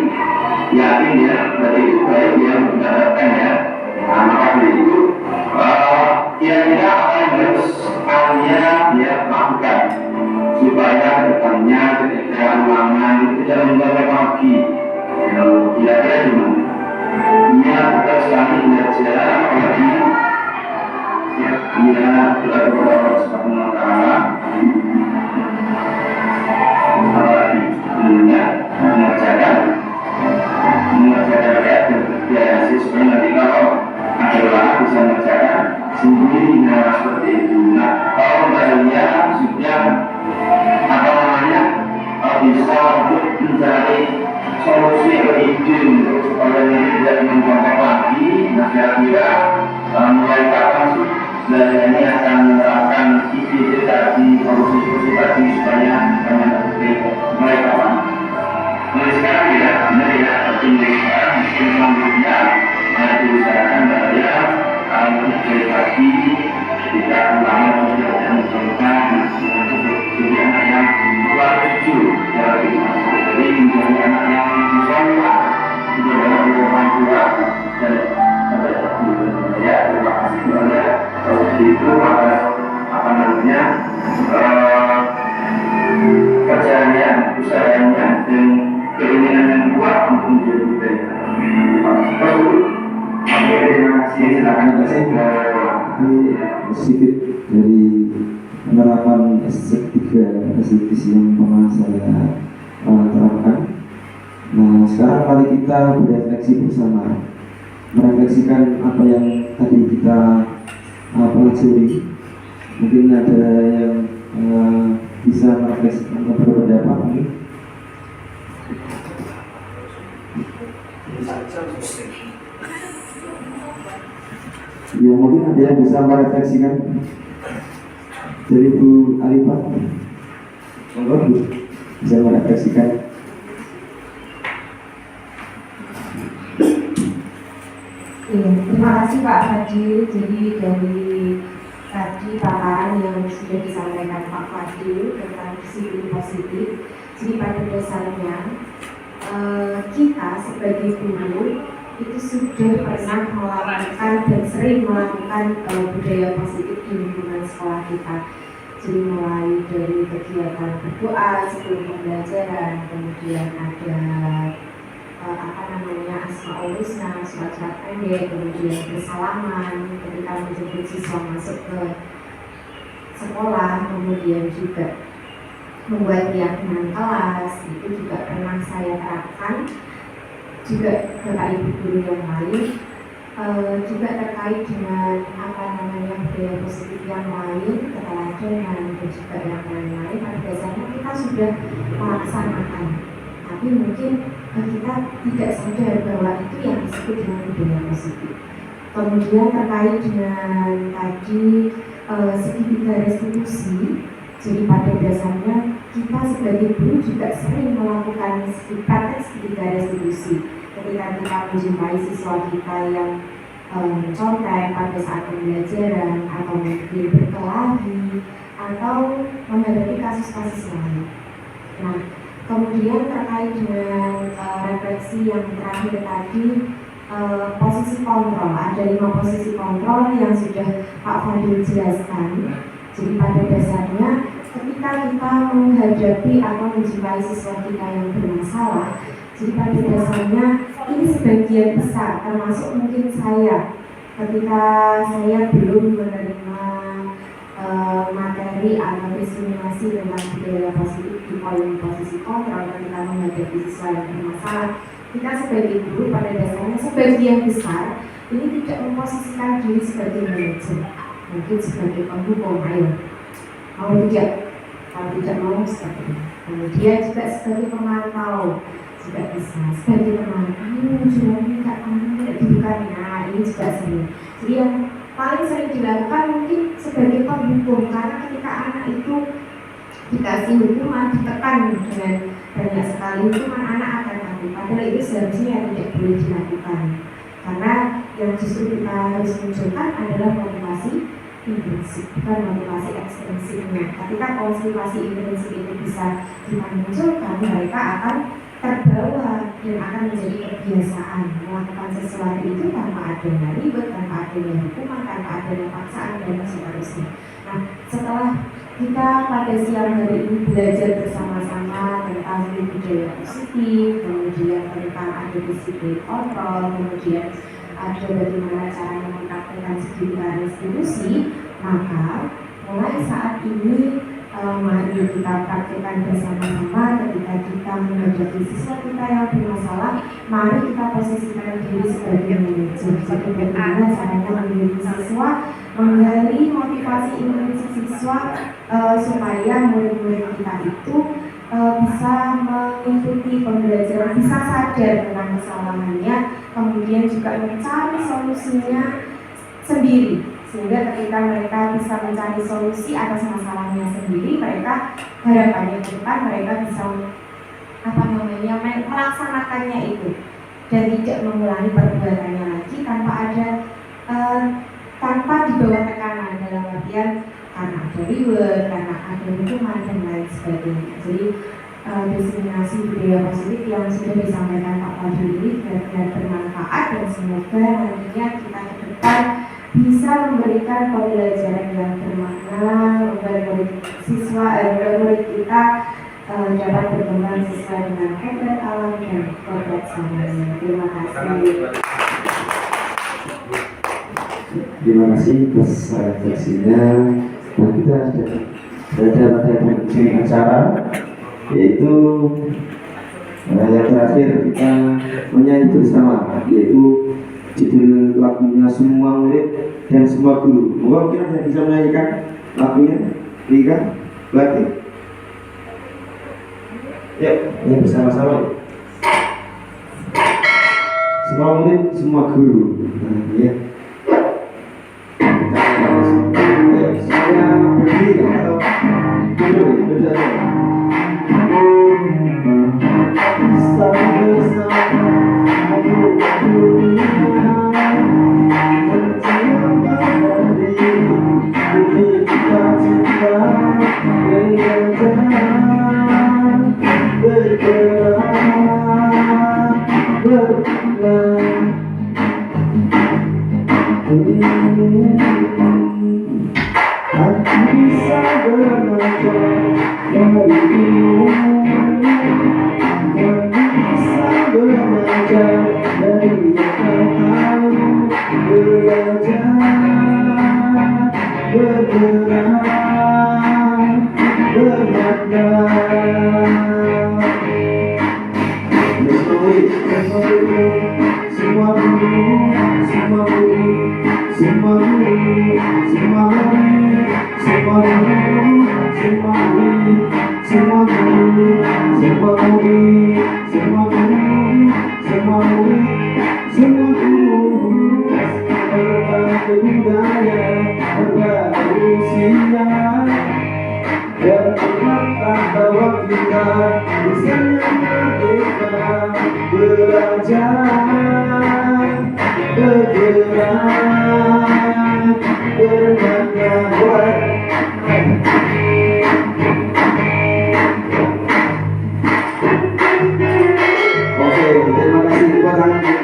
yakin ya, dari itu baik yang diterapkan ya. Nah, maka dari itu kira-kira apa yang harus Anda ya lakukan supaya kedepannya ketika ulangan itu tidak mengulangi lagi. Kira-kira gimana? Ia kita sekali belajar apalagi ya, ia belajar beberapa sebabnya apalagi mengerjakan rakyat berbiaya supaya nanti kalau adalah bisa mengerjakan sendiri. Nah, seperti itu. Nah, kalau kalian sudah apa namanya bisa untuk mencari solusi atau ide supaya tidak mencontoh lagi. Nah, kira-kira mulai kapan sih ini akan menerapkan ide tadi, solusi tadi supaya mulai kapan? Mulai sekarang ya, benar ya, tapi mulai sekarang selanjutnya diusahakan bahaya mulai pagi ketika ulangan sudah mencontohkan jadi anak yang keluar jujur dari jadi menjadi anak yang musola juga dalam orang tua dan sampai ya terima kasih kepada itu apa namanya kerjanya, usahanya dan keinginan yang kuat untuk menjadi baik. Terima kasih. Silakan sedikit dari penerapan S3 SDGs yang pernah saya terapkan. Nah, sekarang mari kita berefleksi bersama, merefleksikan apa yang tadi kita pelajari. Mungkin ada yang bisa merefleksikan atau berpendapat ini. Ya, mungkin ada yang bisa merefleksikan dari Bu Alifah. Monggo Bu, bisa merefleksikan. Iya, terima kasih Pak Fadil. Jadi dari tadi paparan yang sudah disampaikan Pak Fadil tentang disiplin positif. Jadi pada dasarnya kita sebagai guru itu sudah pernah melakukan dan sering melakukan budaya positif di lingkungan sekolah kita. Jadi mulai dari kegiatan berdoa sebelum pembelajaran, kemudian ada Asmaul Husna, surat-surat pendek, kemudian bersalaman ketika menjemput siswa masuk ke sekolah, kemudian juga membuat keyakinan kelas. Itu juga pernah saya terapkan juga Bapak Ibu guru yang lain. Juga terkait dengan budaya positif yang lain, keteladanan dan juga yang lain-lain. Pada dasarnya kita sudah melaksanakan, tapi mungkin kita tidak sadar bahwa itu yang disebut dengan budaya positif. Kemudian terkait dengan tadi segitiga restitusi, jadi pada dasarnya kita sebagai guru juga sering melakukan praktek segitiga restitusi. Ketika kita menjumpai siswa kita yang contek pada saat pembelajaran, atau mungkin berkelahi, atau menghadapi kasus-kasus lain. Nah, kemudian terkait dengan refleksi yang terakhir tadi, posisi kontrol, ada 5 posisi kontrol yang sudah Pak Fadil jelaskan. Jadi pada dasarnya ketika kita menghadapi atau menjumpai siswa kita yang bermasalah, jadi pada dasarnya ini sebagian besar, termasuk mungkin saya, ketika saya belum menerima materi atau diseminasi tentang budaya positif di poin posisi kontrol ketika menghadapi siswa yang bermasalah, kita sebagai guru pada dasarnya sebagian besar ini tidak memposisikan diri sebagai manajer, mungkin sebagai pendukung, ayo mau tidak, kalau tidak mau seperti itu. Kemudian juga sebagai pemantau juga bisa, sebagai pemantau jualan nggak kamu tidak dibuka, nah ini juga sering. Jadi yang paling sering dilakukan mungkin sebagai pendukung, karena ketika anak itu dikasih hukuman, ditekan dengan banyak sekali hukuman, anak akan takut. Padahal itu seharusnya yang tidak boleh dilakukan, karena yang justru kita harus munculkan adalah motivasi intrinsik, bukan motivasi ekstrinsipnya. Ketika motivasi intrinsik itu bisa kita munculkan, mereka akan terbawa dan akan menjadi kebiasaan melakukan sesuatu itu tanpa adanya ribet, tanpa adanya hukuman, tanpa adanya paksaan dan seterusnya. Nah, setelah kita pada siang hari ini belajar bersama-sama tentang budaya positif, kemudian tentang ada disiplin kontrol, kemudian ada bagaimana caranya mempraktikkan segitiga restitusi, maka mulai saat ini mari kita praktikkan bersama-sama. Ketika kita menghadapi siswa kita yang bermasalah, mari kita posisikan diri sebagai manajer. Jadi bagaimana caranya mendidik siswa, menggali motivasi intrinsik siswa supaya murid-murid kita itu bisa mengikuti pembelajaran, bisa sadar tentang kesalahannya, kemudian juga mencari solusinya sendiri. Sehingga ketika mereka bisa mencari solusi atas masalahnya sendiri, mereka harapannya ke depan mereka bisa melaksanakannya itu dan tidak mengulangi perbuatannya lagi tanpa di bawah tekanan, dalam artian karena ada reward, karena ada hukuman dan lain sebagainya. Jadi diseminasi budaya positif yang sudah disampaikan Pak Fadil ini benar-benar bermanfaat, dan semoga nantinya kita ke depan bisa memberikan pembelajaran yang bermakna, membuat murid kita dapat berkembang sesuai dengan kodrat alam dan kodrat samanya. Terima kasih. Terima kasih atas refleksinya. Dan kita berada pada penghujung acara, yaitu yang terakhir kita menyanyi bersama, yaitu judul lagunya Semua Murid dan Semua Guru. Mungkin ada yang bisa menyanyikan lagunya? Rika, Belati. Yuk, ini bersama-sama. Semua murid, semua guru. Ya. Saya berdiri atau duduk, duduk aja. Aku bisa semua guru, semua murid, semua guru berbagai budaya, berbagai usia, dan ingatlah bahwa kita bersama merdeka belajar, bergerak, berkarya buat. Oke, terima kasih buat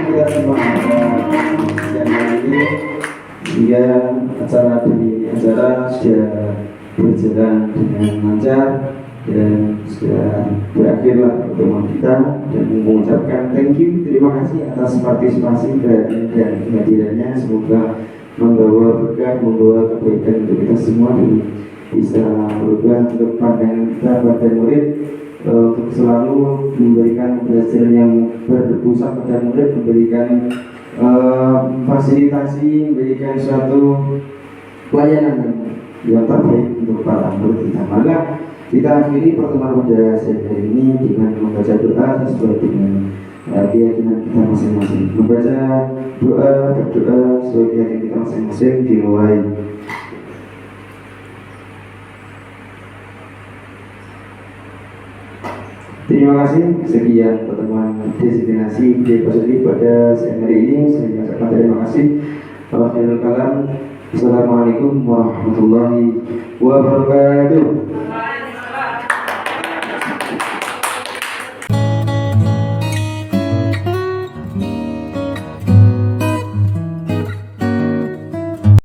kita semua yang hari ini, sehingga acara sudah berjalan dengan lancar dan sudah berakhirlah pertemuan kita, dan mengucapkan thank you, terima kasih atas partisipasi perhatian dan kehadirannya. Semoga membawa berkah, membawa kebaikan untuk kita semua, dan bisa berubah untuk pandangan kita pada murid, untuk selalu memberikan pembelajaran yang berpusat pada murid, memberikan fasilitasi, memberikan suatu pelayanan yang terbaik untuk para murid kita. Maka kita akhiri pertemuan pada siang hari ini dengan membaca doa sesuai dengan keyakinan kita masing-masing. Membaca doa, berdoa sesuai keyakinan kita masing-masing dimulai. Terima kasih. Sekian pertemuan destinasi Depositi pada siang hari ini. Saya ucapkan terima kasih. Akhirul kalam. Assalamualaikum warahmatullahi wabarakatuh.